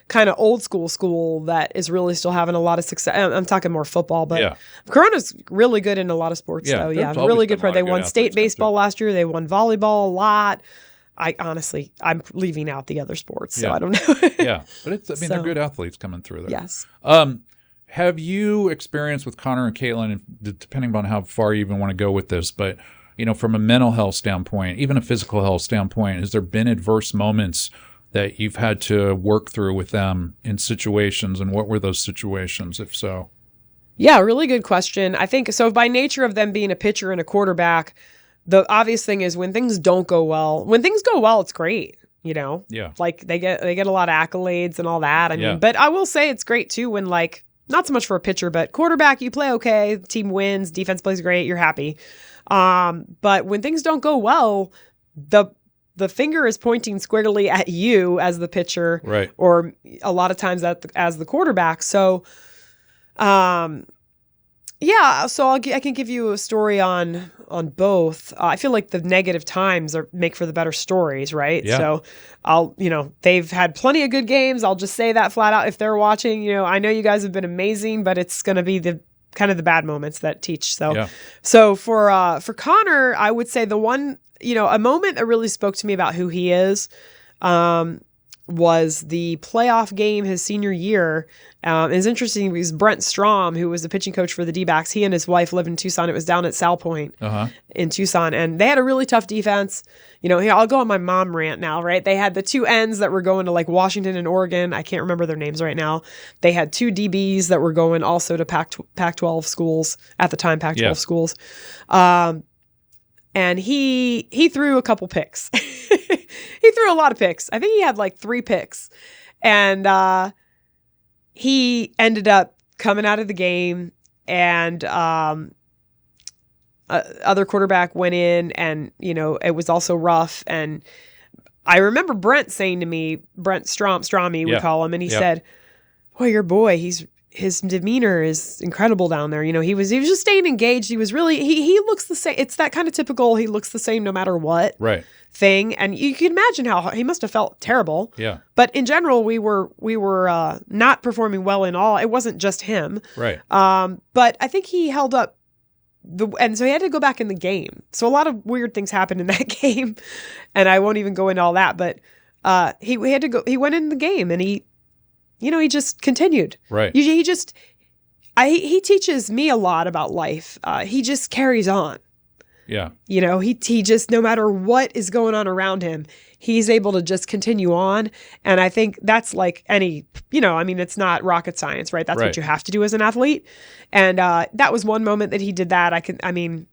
Kind of old school that is really still having a lot of success. I'm talking more football, but Corona's really good in a lot of sports, though. Yeah, really good. They won state baseball last year. They won volleyball a lot. I'm leaving out the other sports, so I don't know. Yeah, but they're good athletes coming through there. Yes. Have you experienced with Connor and Caitlin, depending upon how far you even want to go with this, but from a mental health standpoint, even a physical health standpoint, has there been adverse moments that you've had to work through with them in situations, and what were those situations, if so? Yeah, really good question. I think so. By nature of them being a pitcher and a quarterback, the obvious thing is when things don't go well. When things go well, it's great. Yeah. Like they get a lot of accolades and all that. I mean, but I will say it's great too when not so much for a pitcher, but quarterback, you play okay, team wins, defense plays great, you're happy. But when things don't go well, the finger is pointing squarely at you as the pitcher, right? Or a lot of times as the quarterback. So, so I can give you a story on both. I feel like the negative times make for the better stories, right? Yeah. So they've had plenty of good games. I'll just say that flat out. If they're watching, I know you guys have been amazing, but it's going to be the bad moments that teach. So for Connor, I would say the one, a moment that really spoke to me about who he is was the playoff game his senior year. It's interesting because Brent Strom, who was the pitching coach for the D-backs, he and his wife live in Tucson. It was down at Sal Point in Tucson, and they had a really tough defense. I'll go on my mom rant now, right? They had the two ends that were going to Washington and Oregon. I can't remember their names right now. They had two DBs that were going also to Pac-12 schools at the time, Pac-12 schools. And he threw a couple picks. He threw a lot of picks. I think he had 3 picks. And he ended up coming out of the game, and other quarterback went in, and, it was also rough. And I remember Brent saying to me, Brent Stromy, we call him, and he said, "Well, your boy, his demeanor is incredible down there. He was just staying engaged. He was really, he looks the same. It's that kind of typical, he looks the same no matter what thing." And you can imagine how he must have felt terrible. Yeah. But in general, we were not performing well in all. It wasn't just him. Right. But I think he held up and so he had to go back in the game. So a lot of weird things happened in that game, and I won't even go into all that, but he had to go, he went in the game, and he just continued. Right. He teaches me a lot about life. He just carries on. Yeah. He just, no matter what is going on around him, he's able to just continue on. And I think that's like any, it's not rocket science, right? That's what you have to do as an athlete. And that was one moment that he did that. I'm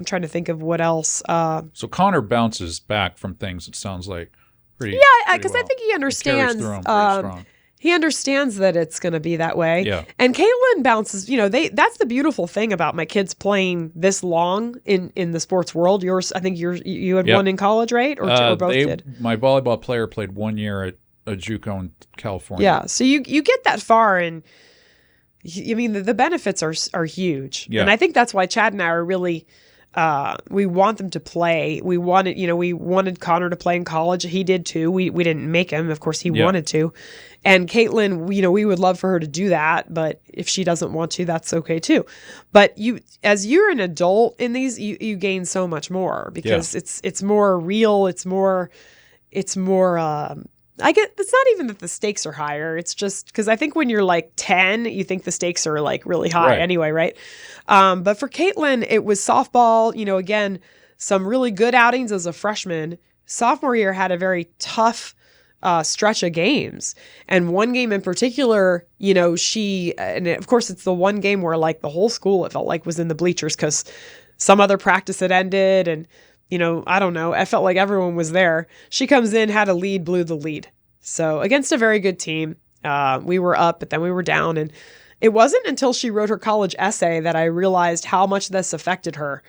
trying to think of what else. So Connor bounces back from things, it sounds like. Pretty because well. I think he understands. He carries through 'em pretty strong. He understands that it's going to be that way. Yeah. And Caitlin bounces, that's the beautiful thing about my kids playing this long in the sports world. Yours, I think you had one in college, right? Or both did? My volleyball player played 1 year at a JUCO in California. Yeah. So you get that far, and the benefits are huge. Yeah. And I think that's why Chad and I are really we want them to play. We wanted Connor to play in college. He did too. We didn't make him. Of course, he wanted to. And Caitlin, we would love for her to do that. But if she doesn't want to, that's okay too. But as you're an adult in these, you gain so much more because it's more real. It's more. It's not even that the stakes are higher. It's just because I think when you're like 10, you think the stakes are like really high anyway, right? But for Caitlin, it was softball, again, some really good outings as a freshman. Sophomore year had a very tough stretch of games. And one game in particular, and of course it's the one game where like the whole school, it felt like, was in the bleachers because some other practice had ended and I don't know. I felt like everyone was there. She comes in, had a lead, blew the lead. So against a very good team, we were up, but then we were down. And it wasn't until she wrote her college essay that I realized how much this affected her,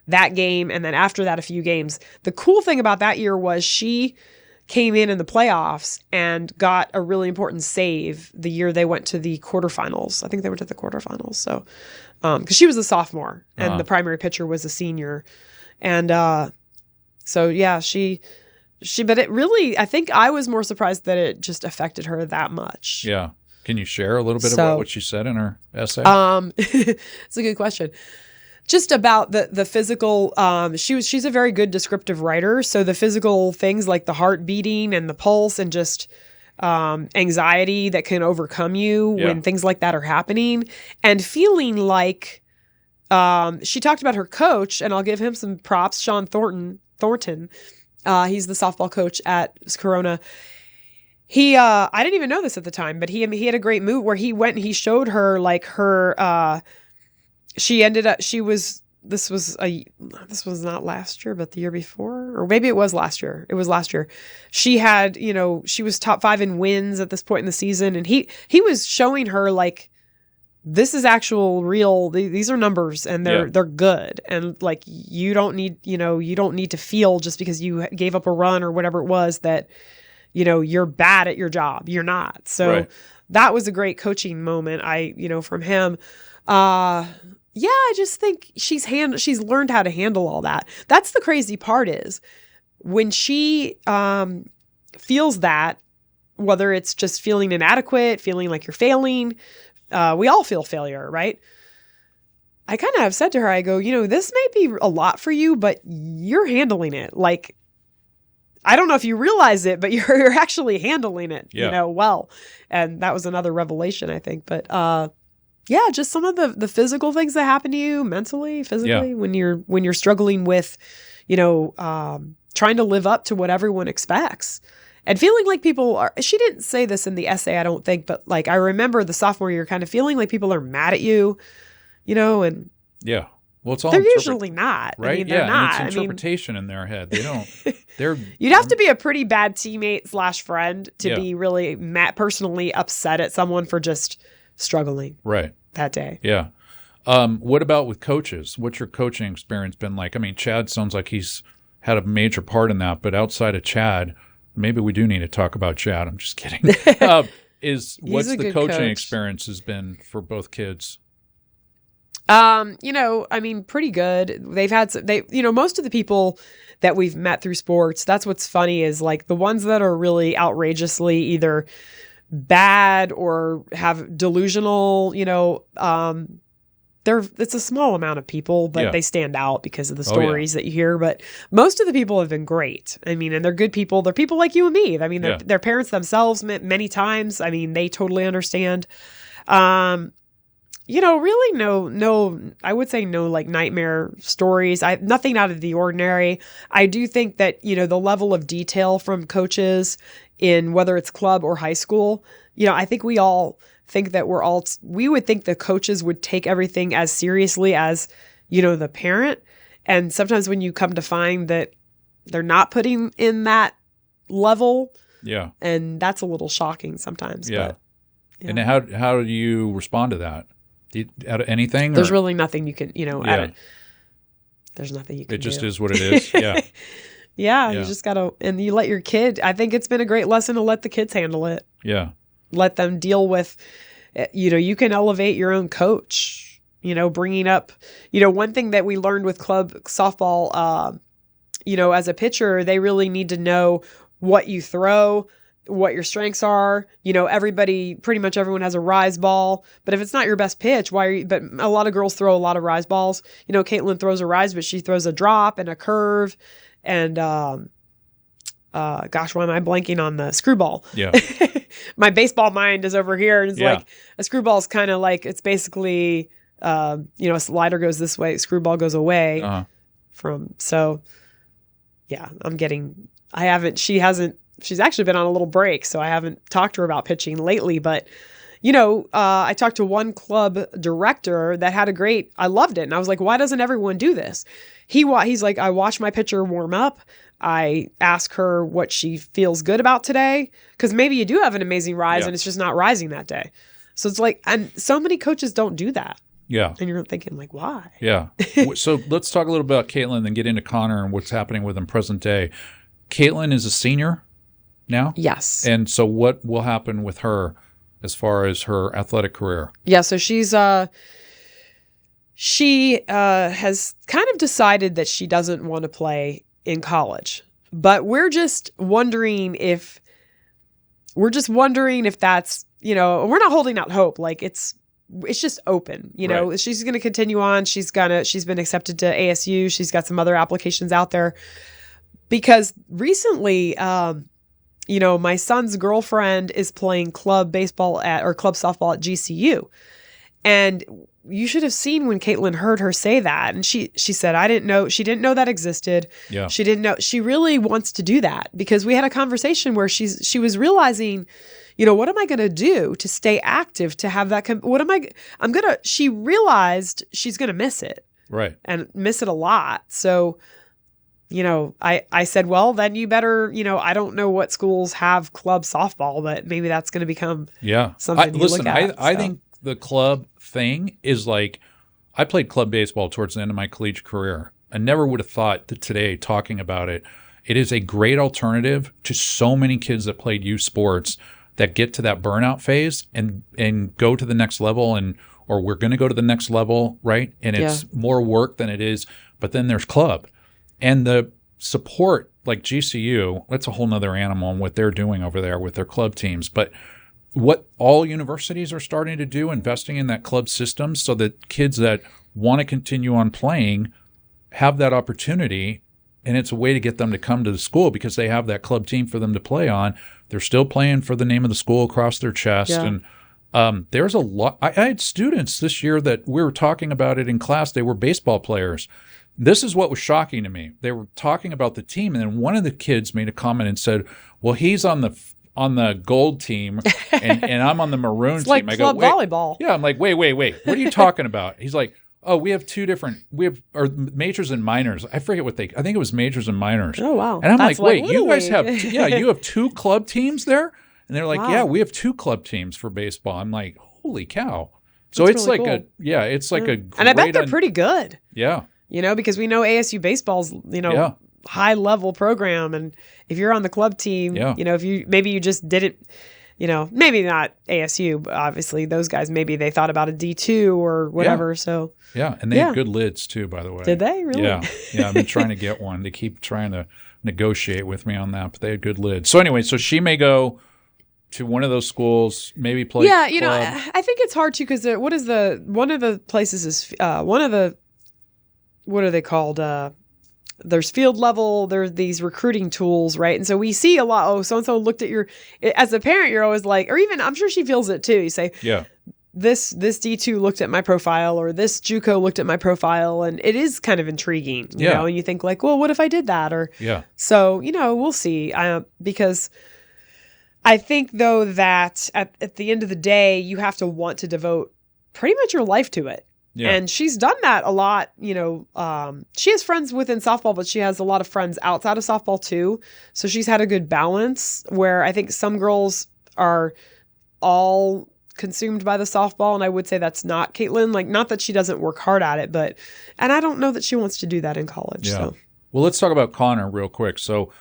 that game. And then after that, a few games. The cool thing about that year was she came in the playoffs and got a really important save the year they went to the quarterfinals. I think they went to the quarterfinals. So, because she was a sophomore and the primary pitcher was a senior. And so, yeah, but it really, I think I was more surprised that it just affected her that much. Yeah. Can you share a little bit about what she said in her essay? It's a good question. Just about the physical, she's a very good descriptive writer. So the physical things like the heart beating and the pulse and just anxiety that can overcome you when things like that are happening and feeling like, she talked about her coach, and I'll give him some props, Sean Thornton. He's the softball coach at Corona. I didn't even know this at the time, but he had a great move where he went and he showed her like her, this was not last year, but the year before, or maybe it was last year. It was last year. She had, she was top 5 in wins at this point in the season. And he was showing her like, this is actual real, these are numbers and they're good. And like, you don't need to feel just because you gave up a run or whatever it was that, you're bad at your job. You're not. So that was a great coaching moment. From him, I just think she's learned how to handle all that. That's the crazy part is when she, feels that, whether it's just feeling inadequate, feeling like you're failing, we all feel failure, right? I kind of have said to her, I go, this may be a lot for you, but you're handling it. Like, I don't know if you realize it, but you're actually handling it, well. And that was another revelation, I think. But, just some of the physical things that happen to you mentally, physically, when you're struggling with, trying to live up to what everyone expects. And feeling like people are, she didn't say this in the essay, I don't think, but like I remember the sophomore year kind of feeling like people are mad at you, and yeah, well, it's all they're usually not, right? I mean, they're not. And it's interpretation in their head. They don't. You'd have to be a pretty bad teammate / friend to be really personally upset at someone for just struggling that day. Yeah. What about with coaches? What's your coaching experience been like? I mean, Chad sounds like he's had a major part in that, but outside of Chad. Maybe we do need to talk about Chad. I'm just kidding. What's the coaching experience has been for both kids? Pretty good. They've had, most of the people that we've met through sports, that's what's funny is like the ones that are really outrageously either bad or have delusional, it's a small amount of people, but they stand out because of the stories that you hear. But most of the people have been great. I mean, and they're good people. They're people like you and me. I mean, they're parents themselves many times. I mean, they totally understand. Really no, I would say no like nightmare stories. Nothing out of the ordinary. I do think that, the level of detail from coaches in whether it's club or high school, I think we all think that we would think the coaches would take everything as seriously as, the parent. And sometimes when you come to find that they're not putting in that level. Yeah. And that's a little shocking sometimes. Yeah. But, and how do you respond to that? Out of anything? There's really nothing you can, there's nothing you can do. It just is what it is. Yeah. Yeah. You just gotta, and you let your kid, I think it's been a great lesson to let the kids handle it. Yeah. Let them deal with, you can elevate your own coach. bringing up, one thing that we learned with club softball, as a pitcher, they really need to know what you throw, what your strengths are. Pretty much everyone has a rise ball, but if it's not your best pitch, but a lot of girls throw a lot of rise balls. Caitlin throws a rise, but she throws a drop and a curve and, gosh, why am I blanking on the screwball? Yeah. My baseball mind is over here. And it's like a screwball is kind of like, it's basically, a slider goes this way, screwball goes away she's actually been on a little break, so I haven't talked to her about pitching lately, but I talked to one club director that had I loved it. And I was like, why doesn't everyone do this? He's like, I watch my pitcher warm up. I ask her what she feels good about today. Cause maybe you do have an amazing rise and it's just not rising that day. So it's like, and so many coaches don't do that. Yeah. And you're thinking like, why? Yeah. So let's talk a little about Caitlin, then get into Connor and what's happening with him present day. Caitlin is a senior now? Yes. And so what will happen with her as far as her athletic career? Yeah. So she has kind of decided that she doesn't want to play in college, but we're just wondering if that's, we're not holding out hope. Like it's just open, Right. She's going to continue on. She's been accepted to ASU. She's got some other applications out there because recently, my son's girlfriend is playing club baseball or club softball at GCU. And you should have seen when Caitlin heard her say that. And she said, she didn't know that existed. Yeah. She didn't know, she really wants to do that because we had a conversation where she was realizing, what am I going to do to stay active, to have that, she realized she's going to miss it. Right. And miss it a lot. So, I said, well, then you better, I don't know what schools have club softball, but maybe that's going to become something you look at. I think the club thing is like, I played club baseball towards the end of my collegiate career. I never would have thought that today, talking about it, it is a great alternative to so many kids that played youth sports that get to that burnout phase and go to the next level or we're going to go to the next level, right? And it's more work than it is, but then there's club. And the support, like GCU, that's a whole nother animal and what they're doing over there with their club teams. But what all universities are starting to do, investing in that club system so that kids that want to continue on playing have that opportunity. And it's a way to get them to come to the school because they have that club team for them to play on. They're still playing for the name of the school across their chest. Yeah. And there's a lot. I had students this year that we were talking about it in class. They were baseball players. This is what was shocking to me. They were talking about the team, and then one of the kids made a comment and said, well, he's on the gold team, and I'm on the maroon it's team. like I club go, volleyball. Yeah, I'm like, wait. What are you talking about? He's like, oh, we have or majors and minors. I forget I think it was majors and minors. Oh, wow. And I'm That's like, wait, like, you guys really? you have two club teams there? And they're like, Wow. yeah, we have two club teams for baseball. I'm like, holy cow. So That's it's really like cool. it's like a great. And I bet they're pretty good. Yeah. Because we know ASU baseball's, high level program. And if you're on the club team, if you just didn't, maybe not ASU, but obviously those guys, maybe they thought about a D2 or whatever. Yeah. So yeah. And they had good lids too, by the way. Did they really? Yeah. Yeah. I've been trying to get one. They keep trying to negotiate with me on that, but they had good lids. So anyway, so she may go to one of those schools, maybe play. Yeah. club. I think it's hard too, because one of the places is what are they called? There's field level, there's these recruiting tools, right? And so we see a lot, so-and-so looked at as a parent, you're always like, or even, I'm sure she feels it too. You say, this D2 looked at my profile, or this JUCO looked at my profile, and it is kind of intriguing, you know, and you think like, well, what if I did that? Or, so, we'll see. Because I think though that at the end of the day, you have to want to devote pretty much your life to it. Yeah. And she's done that a lot, she has friends within softball, but she has a lot of friends outside of softball too. So she's had a good balance where I think some girls are all consumed by the softball. And I would say that's not Caitlin, like not that she doesn't work hard at it, and I don't know that she wants to do that in college. Yeah. So. Well, let's talk about Connor real quick. So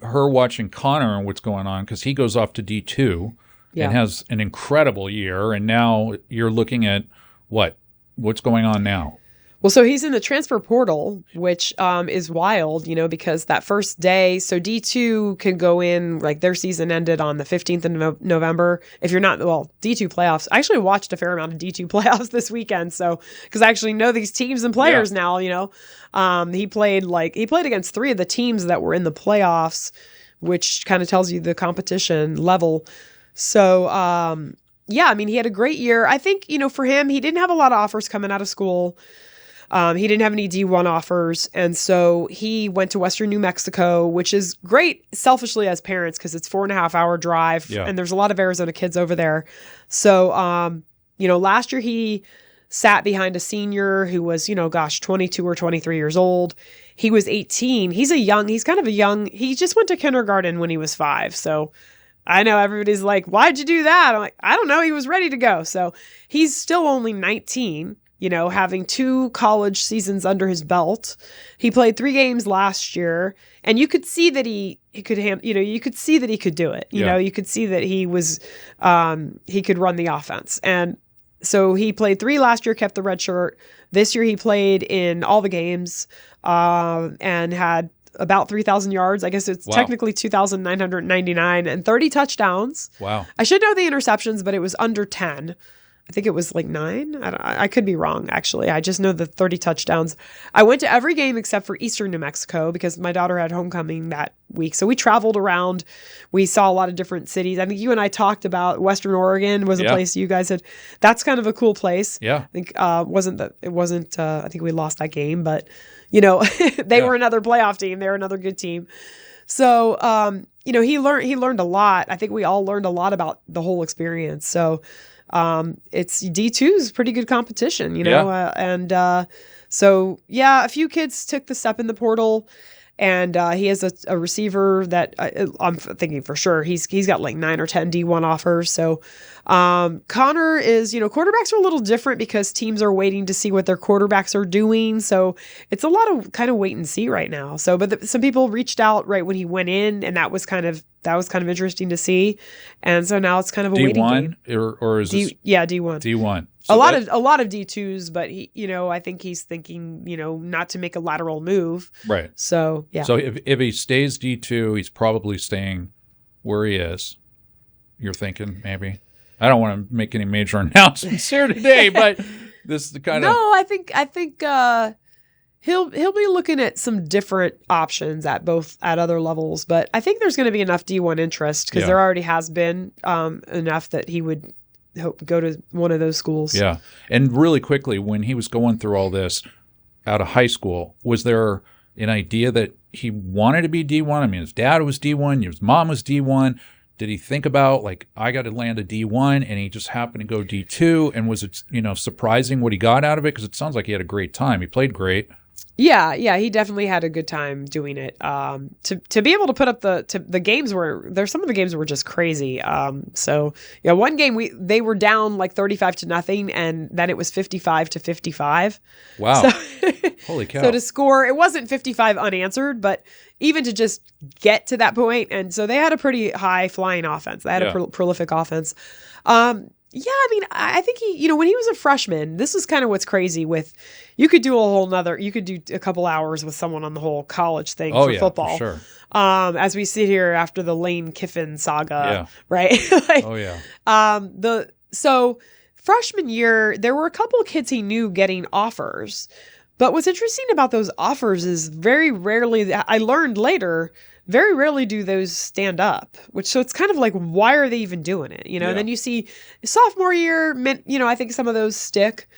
her watching Connor and what's going on, because he goes off to D2 and has an incredible year. And now you're looking at what? what's going on now? Well, so he's in the transfer portal, which is wild, because that first day, so D2 can go in, like their season ended on the 15th of November. If you're not, D2 playoffs. I actually watched a fair amount of D2 playoffs this weekend, so because I actually know these teams and players now. He played against 3 of the teams that were in the playoffs, which kind of tells you the competition level. So he had a great year. I think for him, he didn't have a lot of offers coming out of school. He didn't have any D1 offers, and so he went to Western New Mexico, which is great selfishly as parents because it's 4.5-hour drive, and there's a lot of Arizona kids over there. So, last year he sat behind a senior who was, 22 or 23 years old. He was 18. He just went to kindergarten when he was 5. So I know everybody's like, why'd you do that? I'm like, I don't know. He was ready to go. So he's still only 19. Having 2 college seasons under his belt. He played 3 games last year, and you could see that he could you could see that he could do it. You could see that he was he could run the offense. And so he played 3 last year, kept the red shirt. This year he played in all the games and had about 3,000 yards. I guess it's technically 2,999 and 30 touchdowns. Wow. I should know the interceptions, but it was under 10. I think it was like 9. I could be wrong, actually. I just know the 30 touchdowns. I went to every game except for Eastern New Mexico because my daughter had homecoming that week. So we traveled around. We saw a lot of different cities. I think you and I talked about Western Oregon was a place you guys had. That's kind of a cool place. Yeah. I think I think we lost that game, but they were another playoff team. They were another good team. So, he learned a lot. I think we all learned a lot about the whole experience. So, it's D2 is pretty good competition, a few kids took the step in the portal, and he has a receiver that I'm thinking for sure he's got like 9 or 10 D1 offers. So Connor is, quarterbacks are a little different because teams are waiting to see what their quarterbacks are doing. So it's a lot of kind of wait and see right now. So, but some people reached out right when he went in, and that was kind of interesting to see. And so now it's kind of a waiting game. D1 or is this? Yeah, D1. D1. So a lot of D2s, but he, I think he's thinking, not to make a lateral move. Right. So, yeah. So if he stays D2, he's probably staying where he is. You're thinking maybe? I don't want to make any major announcements here today, but this is the kind of. No, I think he'll be looking at some different options at other levels, but I think there's going to be enough D1 interest because there already has been enough that he would hope go to one of those schools. Yeah. And really quickly, when he was going through all this out of high school, was there an idea that he wanted to be D1? I mean, his dad was D1, his mom was D1. Did he think about, like, I got to land a D1, and he just happened to go D2? And was it, surprising what he got out of it? Because it sounds like he had a great time. He played great. Yeah, he definitely had a good time doing it. To be able to put up the games some of the games were just crazy. One game they were down like 35-0, and then it was 55-55. Wow. So, holy cow. So to score, it wasn't 55 unanswered, but even to just get to that point, and so they had a pretty high flying offense. They had a prolific offense. I think he, when he was a freshman, this is kind of what's crazy with, you could do a couple hours with someone on the whole college thing for football. For sure. As we sit here after the Lane Kiffin saga, right? So freshman year, there were a couple of kids he knew getting offers, but what's interesting about those offers is very rarely, I learned later, very rarely do those stand up, so it's kind of like, why are they even doing it? And then you see sophomore year, I think some of those stick.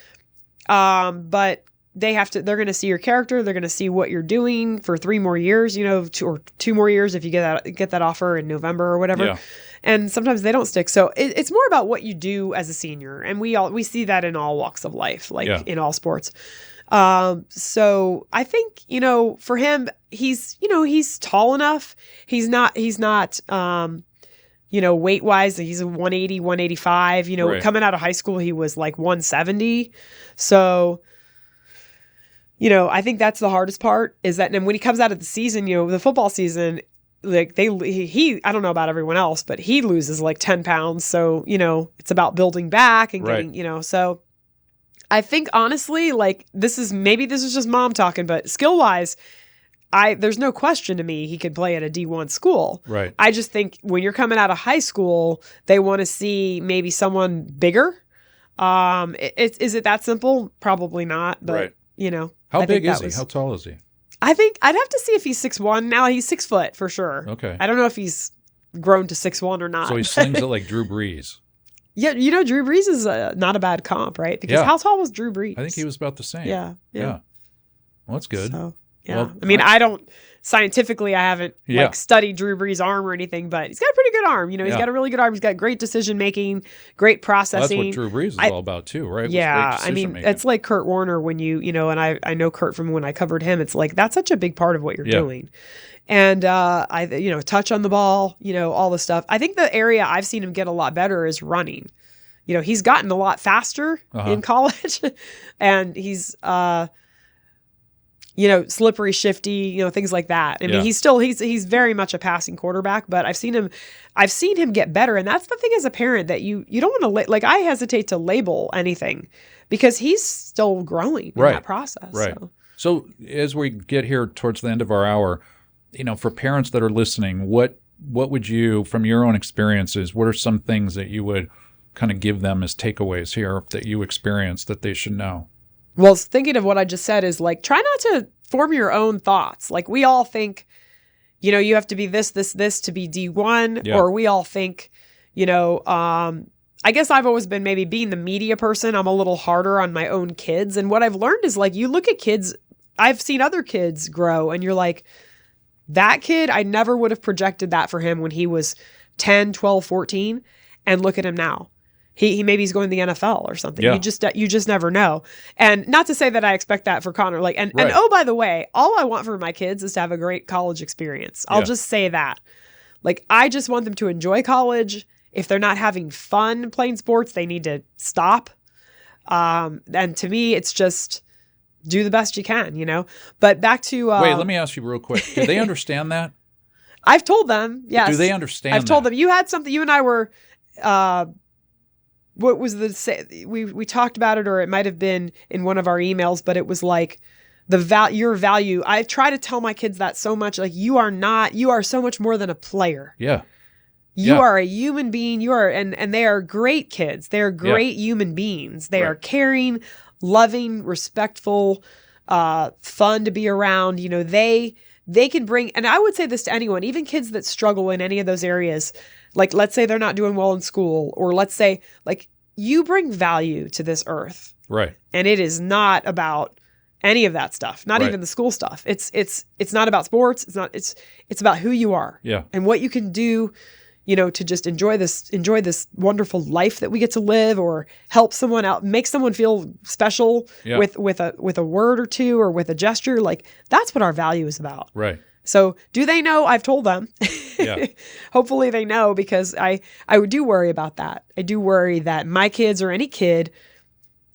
But they're going to see your character. They're going to see what you're doing for 3 more years, 2 more years if you get that offer in November or whatever. Yeah. And sometimes they don't stick. So it's more about what you do as a senior. And we see that in all walks of life, in all sports. So I think, for him, he's tall enough. He's not, weight wise, he's a 180, 185, right. Coming out of high school, he was like 170. So, I think that's the hardest part is that, and when he comes out of the season, the football season, like he I don't know about everyone else, but he loses like 10 pounds. So, it's about building back and getting, so I think honestly, like this is just mom talking, but skill wise, there's no question to me he could play at a D1 school. Right. I just think when you're coming out of high school, they want to see maybe someone bigger. Is it that simple? Probably not. But Right. you know, How big is he? How tall is he? I think I'd have to see if he's 6'1". Now he's 6 foot for sure. Okay. I don't know if he's grown to 6'1" or not. So he slings it like Drew Brees. Yeah, you know, Drew Brees is not a bad comp, right? Because how tall was Drew Brees? I think he was about the same. Yeah. Well, that's good. So, yeah. Well, I mean, scientifically, I haven't like studied Drew Brees' arm or anything, but he's got a pretty good arm. You know, he's got a really good arm. He's got great decision making, great processing. Well, that's what Drew Brees is all about too, right? Yeah. I mean, it's like Kurt Warner when you know, and I know Kurt from when I covered him. It's like, that's such a big part of what you're doing. And touch on the ball, you know, all the stuff. I think the area I've seen him get a lot better is running. You know, he's gotten a lot faster in college and he's, slippery, shifty, you know, things like that. I mean, he's very much a passing quarterback, but I've seen him get better. And that's the thing as a parent that you don't want to, I hesitate to label anything because he's still growing in that process. Right. So as we get here towards the end of our hour, you know, for parents that are listening, what would you, from your own experiences, what are some things that you would kind of give them as takeaways here that you experienced that they should know? Well, thinking of what I just said is like, try not to form your own thoughts. Like we all think, you know, you have to be this to be D1, or we all think, you know, I guess I've always been maybe being the media person. I'm a little harder on my own kids. And what I've learned is like, you look at kids, I've seen other kids grow and you're like, that kid, I never would have projected that for him when he was 10, 12, 14. And look at him now. He maybe he's going to the NFL or something. Yeah. You just never know. And not to say that I expect that for Connor. And oh, by the way, all I want for my kids is to have a great college experience. I'll just say that. Like, I just want them to enjoy college. If they're not having fun playing sports, they need to stop. And to me, it's just do the best you can, you know? But back to... Wait, let me ask you real quick. Do they understand that? I've told them, yes. Do they understand I've told them. You had something, you and I were... what was we talked about it, or it might have been in one of our emails, but it was like your value. I try to tell my kids that so much, like you are so much more than a player. Yeah. You are a human being. And they are great kids. They're great human beings. They are caring, loving, respectful, fun to be around. You know, they can bring, and I would say this to anyone, even kids that struggle in any of those areas. Like, let's say they're not doing well in school, or let's say, like, you bring value to this earth. Right. And it is not about any of that stuff, not even the school stuff. It's not about sports. It's about who you are. Yeah. And what you can do, you know, to just enjoy this wonderful life that we get to live, or help someone out, make someone feel special with a word or two, or with a gesture. Like, that's what our value is about. Right. So do they know? I've told them. Yeah. Hopefully they know, because I do worry about that. I do worry that my kids, or any kid,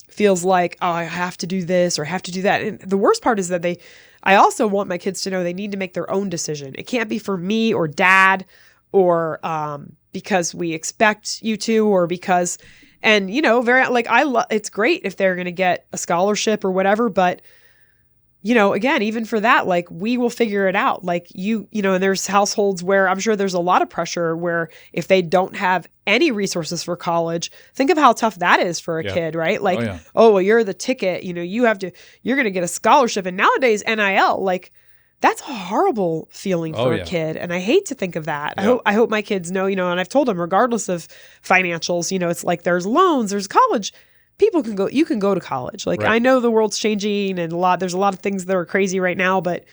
feels like, oh, I have to do this or have to do that. And the worst part is that I also want my kids to know they need to make their own decision. It can't be for me or dad, or because we expect you to, or because, and you know, it's great if they're going to get a scholarship or whatever, but you know, again, even for that, like, we will figure it out. Like, you know, and there's households where I'm sure there's a lot of pressure where if they don't have any resources for college, think of how tough that is for a kid, right? Like, oh, well, you're the ticket, you know, you're going to get a scholarship. And nowadays, NIL, like, that's a horrible feeling for a kid. And I hate to think of that. Yeah. I hope my kids know, you know, and I've told them, regardless of financials, you know, it's like, there's loans, there's college. You can go to college. Like, I know the world's changing and there's a lot of things that are crazy right now, but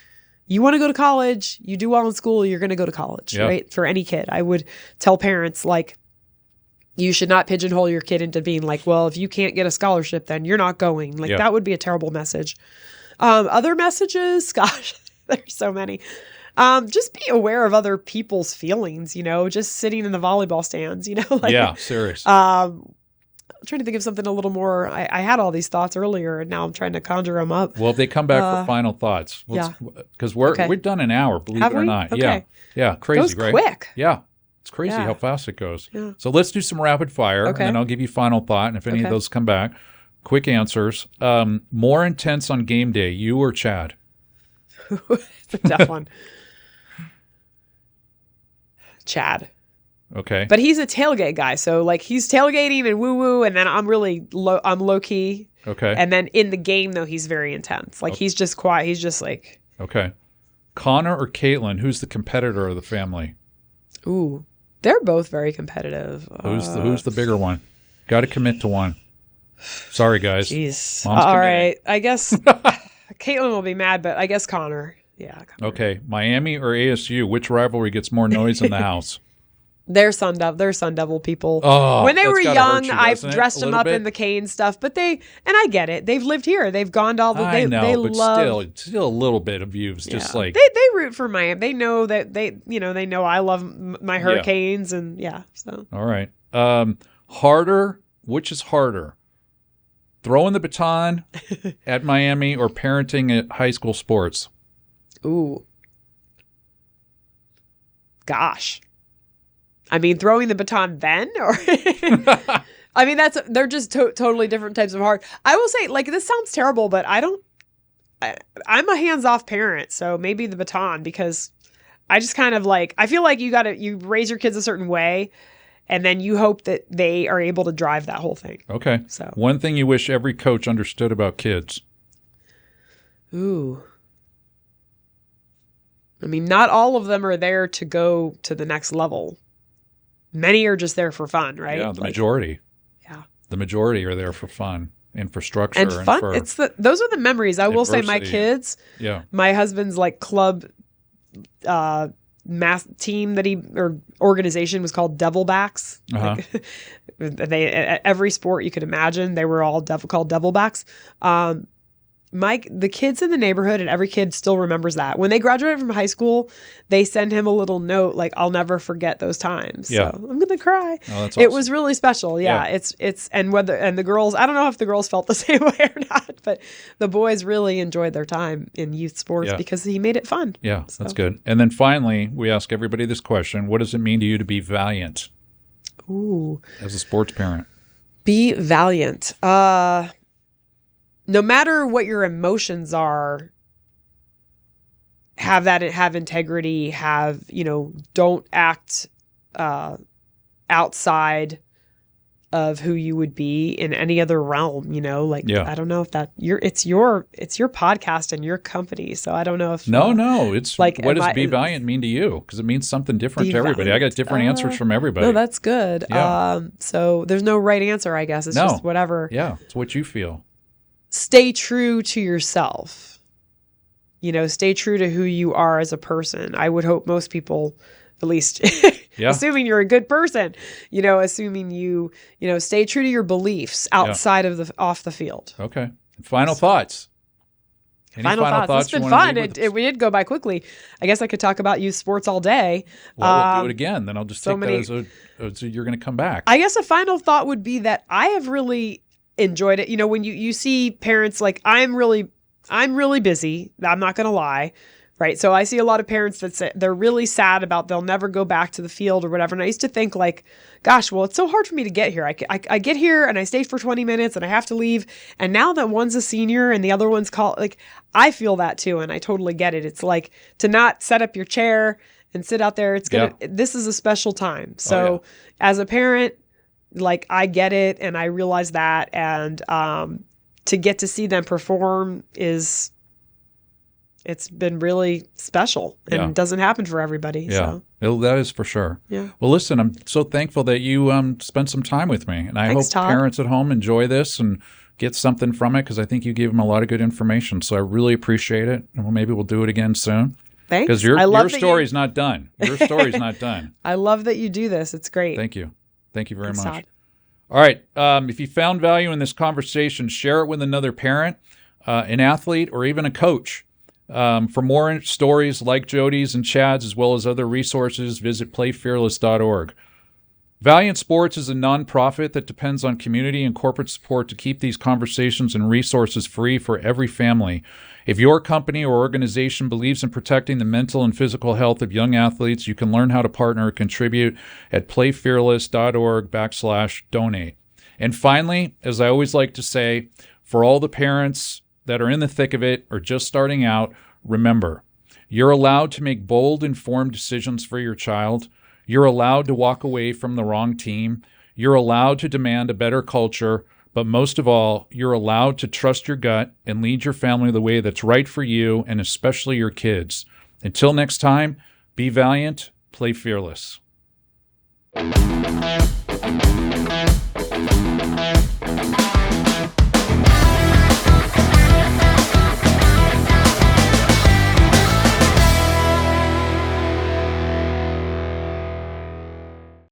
you want to go to college, you do well in school, you're going to go to college, right? For any kid. I would tell parents, like, you should not pigeonhole your kid into being like, well, if you can't get a scholarship, then you're not going. Like, that would be a terrible message. Other messages, gosh, there's so many. Just be aware of other people's feelings, you know, just sitting in the volleyball stands, you know, like, serious. I'm trying to think of something a little more. I had all these thoughts earlier, and now I'm trying to conjure them up. Well, if they come back for final thoughts, because we've done an hour, believe it or not. Okay. Yeah, crazy, right? Quick. Yeah, it's crazy how fast it goes. Yeah. So let's do some rapid fire, and then I'll give you final thought, and if any of those come back, Quick answers. More intense on game day, you or Chad? It's a tough one. Chad. Okay. But he's a tailgate guy, so like he's tailgating and woo-woo, and then I'm low-key. Okay. And then in the game, though, he's very intense. Like he's just quiet. He's just like... Okay. Connor or Caitlin, who's the competitor of the family? Ooh. They're both very competitive. Who's the bigger one? Got to commit to one. Sorry, guys. Jeez. Mom's All committing. right. I guess Caitlin will be mad, but I guess Connor. Yeah. Connor. Okay. Miami or ASU, which rivalry gets more noise in the house? They're Sun Devil people. Oh, when they that's were gotta young, hurt you, I doesn't it? dressed A them little up bit? in the cane stuff, but I get it. They've lived here. They've gone to all the. I know, they but love, still a little bit of views. Just like they root for Miami. They know that they know I love my Hurricanes and so. All right. Harder. Which is harder? Throwing the baton at Miami or parenting at high school sports? Ooh. Gosh. I mean, throwing the baton then, or I mean, they're just totally different types of hard. I will say, like, this sounds terrible, but I'm a hands-off parent, so maybe the baton, because I just kind of like, I feel like you raise your kids a certain way, and then you hope that they are able to drive that whole thing. Okay. So one thing you wish every coach understood about kids. Ooh. I mean, not all of them are there to go to the next level. Many are just there for fun, right? Yeah, the majority. Yeah. The majority are there for fun and for structure. And fun. For those are the memories. I will say my adversity. kids, my husband's like club math team or organization was called Devilbacks. Like, every sport you could imagine, they were all called Devilbacks. The kids in the neighborhood, and every kid still remembers that. When they graduate from high school, they send him a little note like, "I'll never forget those times." Yeah. So I'm gonna cry. Oh, that's awesome. It was really special. Yeah. It's and the girls, I don't know if the girls felt the same way or not, but the boys really enjoyed their time in youth sports because he made it fun. Yeah, that's good. And then finally, we ask everybody this question: what does it mean to you to be valiant? Ooh. As a sports parent. Be valiant. No matter what your emotions are, have integrity, don't act outside of who you would be in any other realm, I don't know if it's your podcast and your company. So I don't know if No, it's like, what does Be Valiant mean to you? Because it means something different to everybody. Valiant. I got different answers from everybody. No, that's good. Yeah. So there's no right answer, I guess. It's just whatever. Yeah, it's what you feel. Stay true to yourself. Stay true to who you are as a person. I would hope most people, at least, assuming you're a good person, assuming you stay true to your beliefs outside of off the field. Okay. Final thoughts. Any final thoughts? It's been fun. We did go by quickly. I guess I could talk about youth sports all day. Well, we'll do it again. Then I'll just take that as you're going to come back. I guess a final thought would be that I have really enjoyed it. When you see parents like, I'm really busy. I'm not going to lie. Right. So I see a lot of parents that say they're really sad about they'll never go back to the field or whatever. And I used to think like, gosh, well, it's so hard for me to get here. I get here and I stay for 20 minutes and I have to leave. And now that one's a senior and the other one's I feel that too. And I totally get it. It's like to not set up your chair and sit out there. This is a special time. So as a parent, like I get it and I realize that. And to get to see them perform it's been really special and it doesn't happen for everybody. Yeah, so. That is for sure. Yeah. Well, listen, I'm so thankful that you spent some time with me. And I hope Todd. Parents at home enjoy this and get something from it because I think you gave them a lot of good information. So I really appreciate it. And maybe we'll do it again soon. Thanks. Because your story's not done. Your story's not done. I love that you do this. It's great. Thank you. Thank you very much. Todd. All right. If you found value in this conversation, share it with another parent, an athlete, or even a coach. For more stories like Jody's and Chad's, as well as other resources, visit playfearless.org. Valiant Sports is a nonprofit that depends on community and corporate support to keep these conversations and resources free for every family. If your company or organization believes in protecting the mental and physical health of young athletes, you can learn how to partner or contribute at playfearless.org/donate. And finally, as I always like to say, for all the parents that are in the thick of it or just starting out, remember, you're allowed to make bold, informed decisions for your child. You're allowed to walk away from the wrong team. You're allowed to demand a better culture. But most of all, you're allowed to trust your gut and lead your family the way that's right for you and especially your kids. Until next time, be valiant, play fearless.